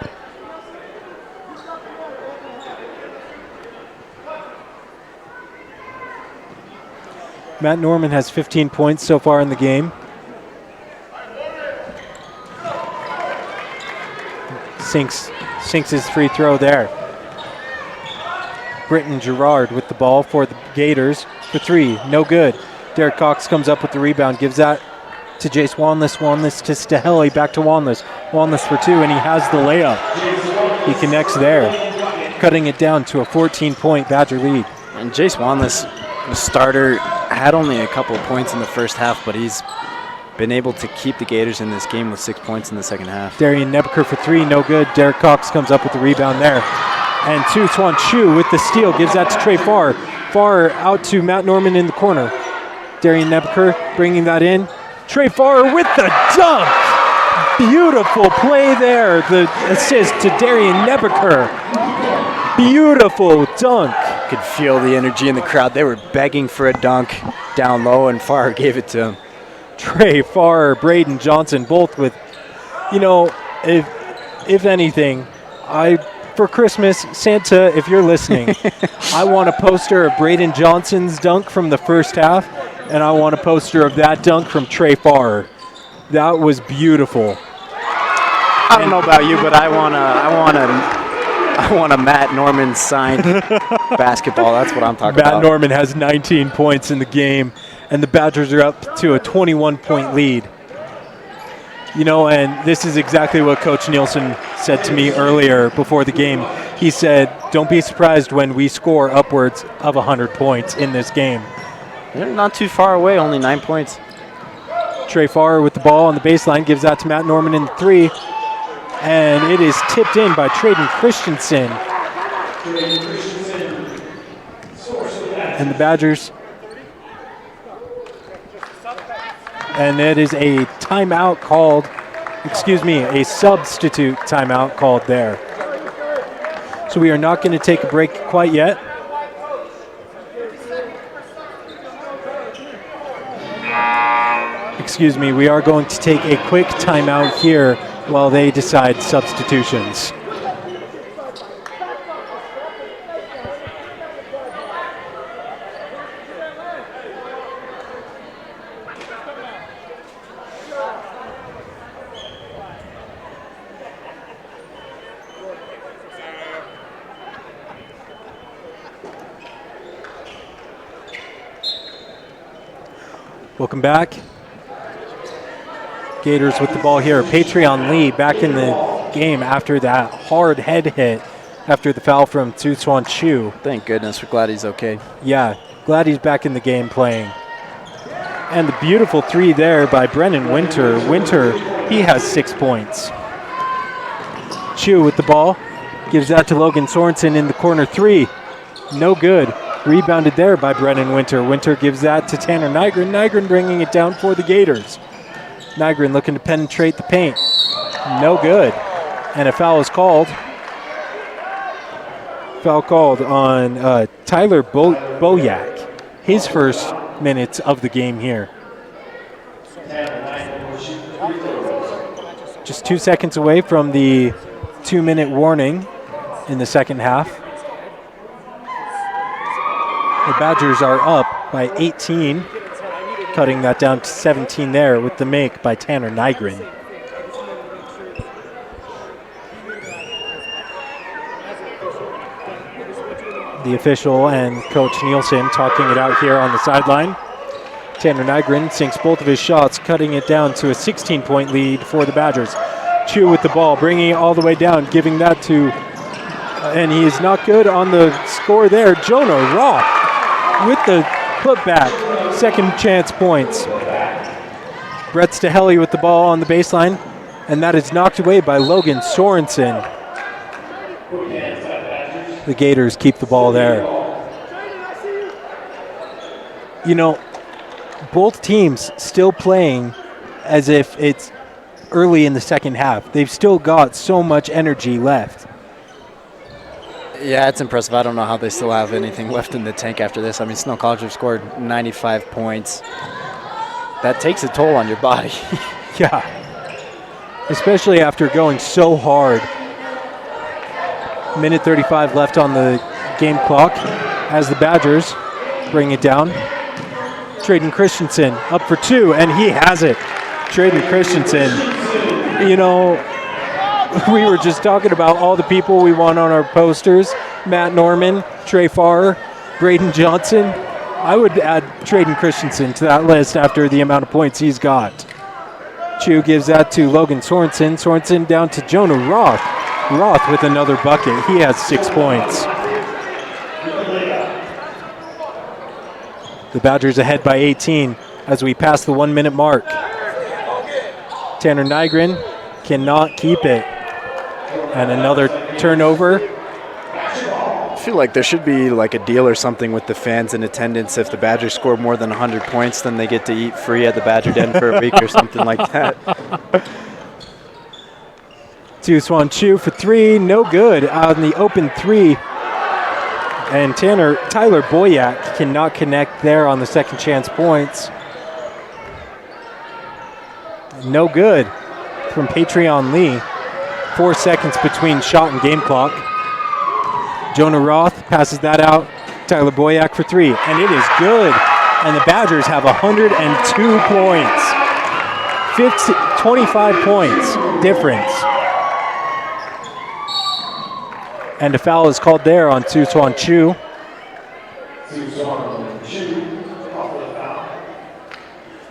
[SPEAKER 3] Matt Norman has 15 points so far in the game. Sinks his free throw there. Britton Gerard with the ball for the Gators for three, no good. Derek Cox comes up with the rebound, gives that to Jace Wanless. Wanless to Stahelli, back to Wanless. Wanless for two, and he has the layup. He connects there, cutting it down to a 14-point Badger lead.
[SPEAKER 2] And Jace Wanless, the starter, had only a couple of points in the first half, but he's been able to keep the Gators in this game with 6 points in the second half.
[SPEAKER 3] Darian Nebeker for three, no good. Derek Cox comes up with the rebound there. And Swan Chu with the steal, gives that to Trey Farr. Farr out to Matt Norman in the corner. Darian Nebeker bringing that in. Trey Farr with the dunk. Beautiful play there. The assist to Darian Nebeker. Beautiful dunk.
[SPEAKER 2] Could feel the energy in the crowd. They were begging for a dunk down low, and Farr gave it to him.
[SPEAKER 3] Trey Farr, Braden Johnson, both with, if anything, for Christmas, Santa, if you're listening, I want a poster of Braden Johnson's dunk from the first half, and I want a poster of that dunk from Trey Farr. That was beautiful.
[SPEAKER 2] I don't know about you, but I want I want a Matt Norman signed basketball. That's what I'm talking about.
[SPEAKER 3] Matt Norman has 19 points in the game, and the Badgers are up to a 21-point lead. You know, and this is exactly what Coach Nielsen said to me earlier before the game. He said, don't be surprised when we score upwards of 100 points in this game.
[SPEAKER 2] They're not too far away, only 9 points.
[SPEAKER 3] Trey Farr with the ball on the baseline, gives out to Matt Norman in the 3. And it is tipped in by Traden Christensen. And the Badgers. And it is a timeout called, a substitute timeout called there. So we are not going to take a break quite yet. We are going to take a quick timeout here while they decide substitutions. Welcome back. Gators with the ball here. Patreon Lee back in the game after that hard head hit after the foul from Tusuan Chu.
[SPEAKER 2] Thank goodness. We're glad he's okay.
[SPEAKER 3] Yeah, glad he's back in the game playing. And the beautiful 3 there by Brennan Winter. Winter, he has 6 points. Chu with the ball. Gives that to Logan Sorensen in the corner 3. No good. Rebounded there by Brennan Winter. Winter gives that to Tanner Nygren. Nygren bringing it down for the Gators. Nygren looking to penetrate the paint. No good. And a foul is called. Foul called on Tyler Boyack. His first minutes of the game here. Just 2 seconds away from the 2-minute warning in the second half. The Badgers are up by 18, cutting that down to 17 there with the make by Tanner Nygren. The official and Coach Nielsen talking it out here on the sideline. Tanner Nygren sinks both of his shots, cutting it down to a 16-point lead for the Badgers. Chu with the ball, bringing it all the way down, giving that to, and he is not good on the score there, Jonah Roth with the putback, second chance points. Brett Stahelli with the ball on the baseline, and that is knocked away by Logan Sorensen. The Gators keep the ball there. You know, both teams still playing as if it's early in the second half. They've still got so much energy left.
[SPEAKER 2] Yeah, it's impressive. I don't know how they still have anything left in the tank after this. I mean, Snow College have scored 95 points. That takes a toll on your body.
[SPEAKER 3] Yeah, especially after going so hard. Minute 35 left on the game clock as the Badgers bring it down. Traden Christensen up for 2, and he has it. Traden Christensen, you know, we were just talking about all the people we want on our posters. Matt Norman, Trey Farr, Braden Johnson. I would add Traden Christensen to that list after the amount of points he's got. Chu gives that to Logan Sorensen. Sorensen down to Jonah Roth. Roth with another bucket. He has 6 points. The Badgers ahead by 18 as we pass the 1-minute mark. Tanner Nygren cannot keep it. And another turnover.
[SPEAKER 2] I feel like there should be like a deal or something with the fans in attendance. If the Badgers score more than 100 points, then they get to eat free at the Badger Den for a week or something like that.
[SPEAKER 3] Tusuan Chu for 3, no good on the open 3. And Tyler Boyack cannot connect there on the second chance points. No good from Patreon Lee. 4 seconds between shot and game clock. Jonah Roth passes that out. Tyler Boyack for 3, and it is good. And the Badgers have 102 points. 25 points difference. And a foul is called there on Su Swan Chu.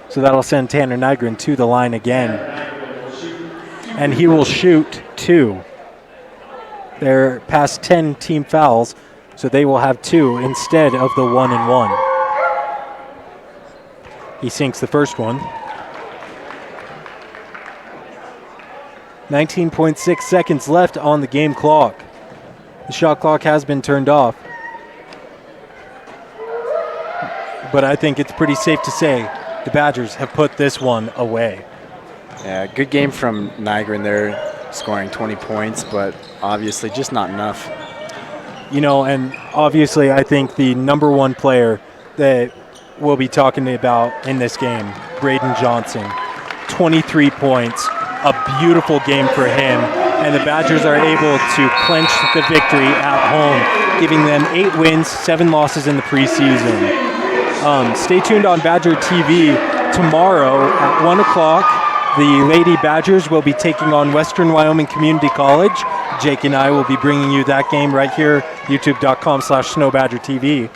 [SPEAKER 3] So that'll send Tanner Nygren to the line again. And he will shoot 2. They're past 10 team fouls, so they will have 2 instead of the 1 and 1. He sinks the first one. 19.6 seconds left on the game clock. The shot clock has been turned off. But I think it's pretty safe to say the Badgers have put this one away.
[SPEAKER 2] Yeah, good game from Nygren there, scoring 20 points, but obviously just not enough.
[SPEAKER 3] You know, and obviously I think the number one player that we'll be talking about in this game, Braden Johnson, 23 points, a beautiful game for him, and the Badgers are able to clinch the victory at home, giving them 8 wins, 7 losses in the preseason. Stay tuned on Badger TV tomorrow at 1 o'clock. The Lady Badgers will be taking on Western Wyoming Community College. Jake and I will be bringing you that game right here, youtube.com/SnowBadgerTV.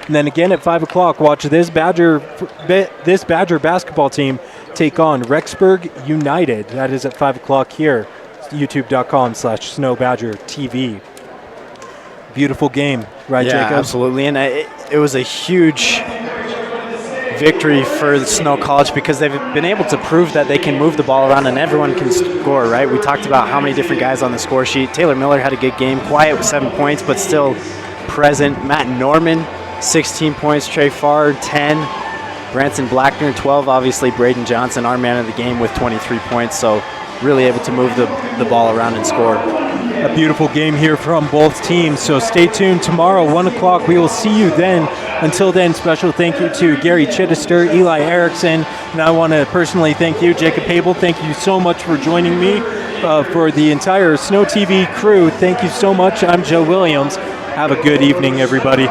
[SPEAKER 3] And then again at 5 o'clock, watch this Badger basketball team take on Rexburg United. That is at 5 o'clock here, youtube.com/SnowBadgerTV. Beautiful game, right,
[SPEAKER 2] Yeah,
[SPEAKER 3] Jacob?
[SPEAKER 2] absolutely. And it was a huge victory for the Snow College because they've been able to prove that they can move the ball around and everyone can score, right? We talked about how many different guys on the score sheet. Taylor Miller had a good game, quiet with 7 points, but still present. Matt Norman, 16 points. Trey Farr, 10. Branson Blackner, 12. Obviously, Braden Johnson, our man of the game, with 23 points. So really able to move the ball around and score.
[SPEAKER 3] A beautiful game here from both teams. So stay tuned tomorrow, 1 o'clock. We will see you then. Until then, special thank you to Gary Chittister, Eli Erickson, and I want to personally thank you, Jacob Abel. Thank you so much for joining me. For the entire Snow TV crew, thank you so much. I'm Joe Williams. Have a good evening, everybody.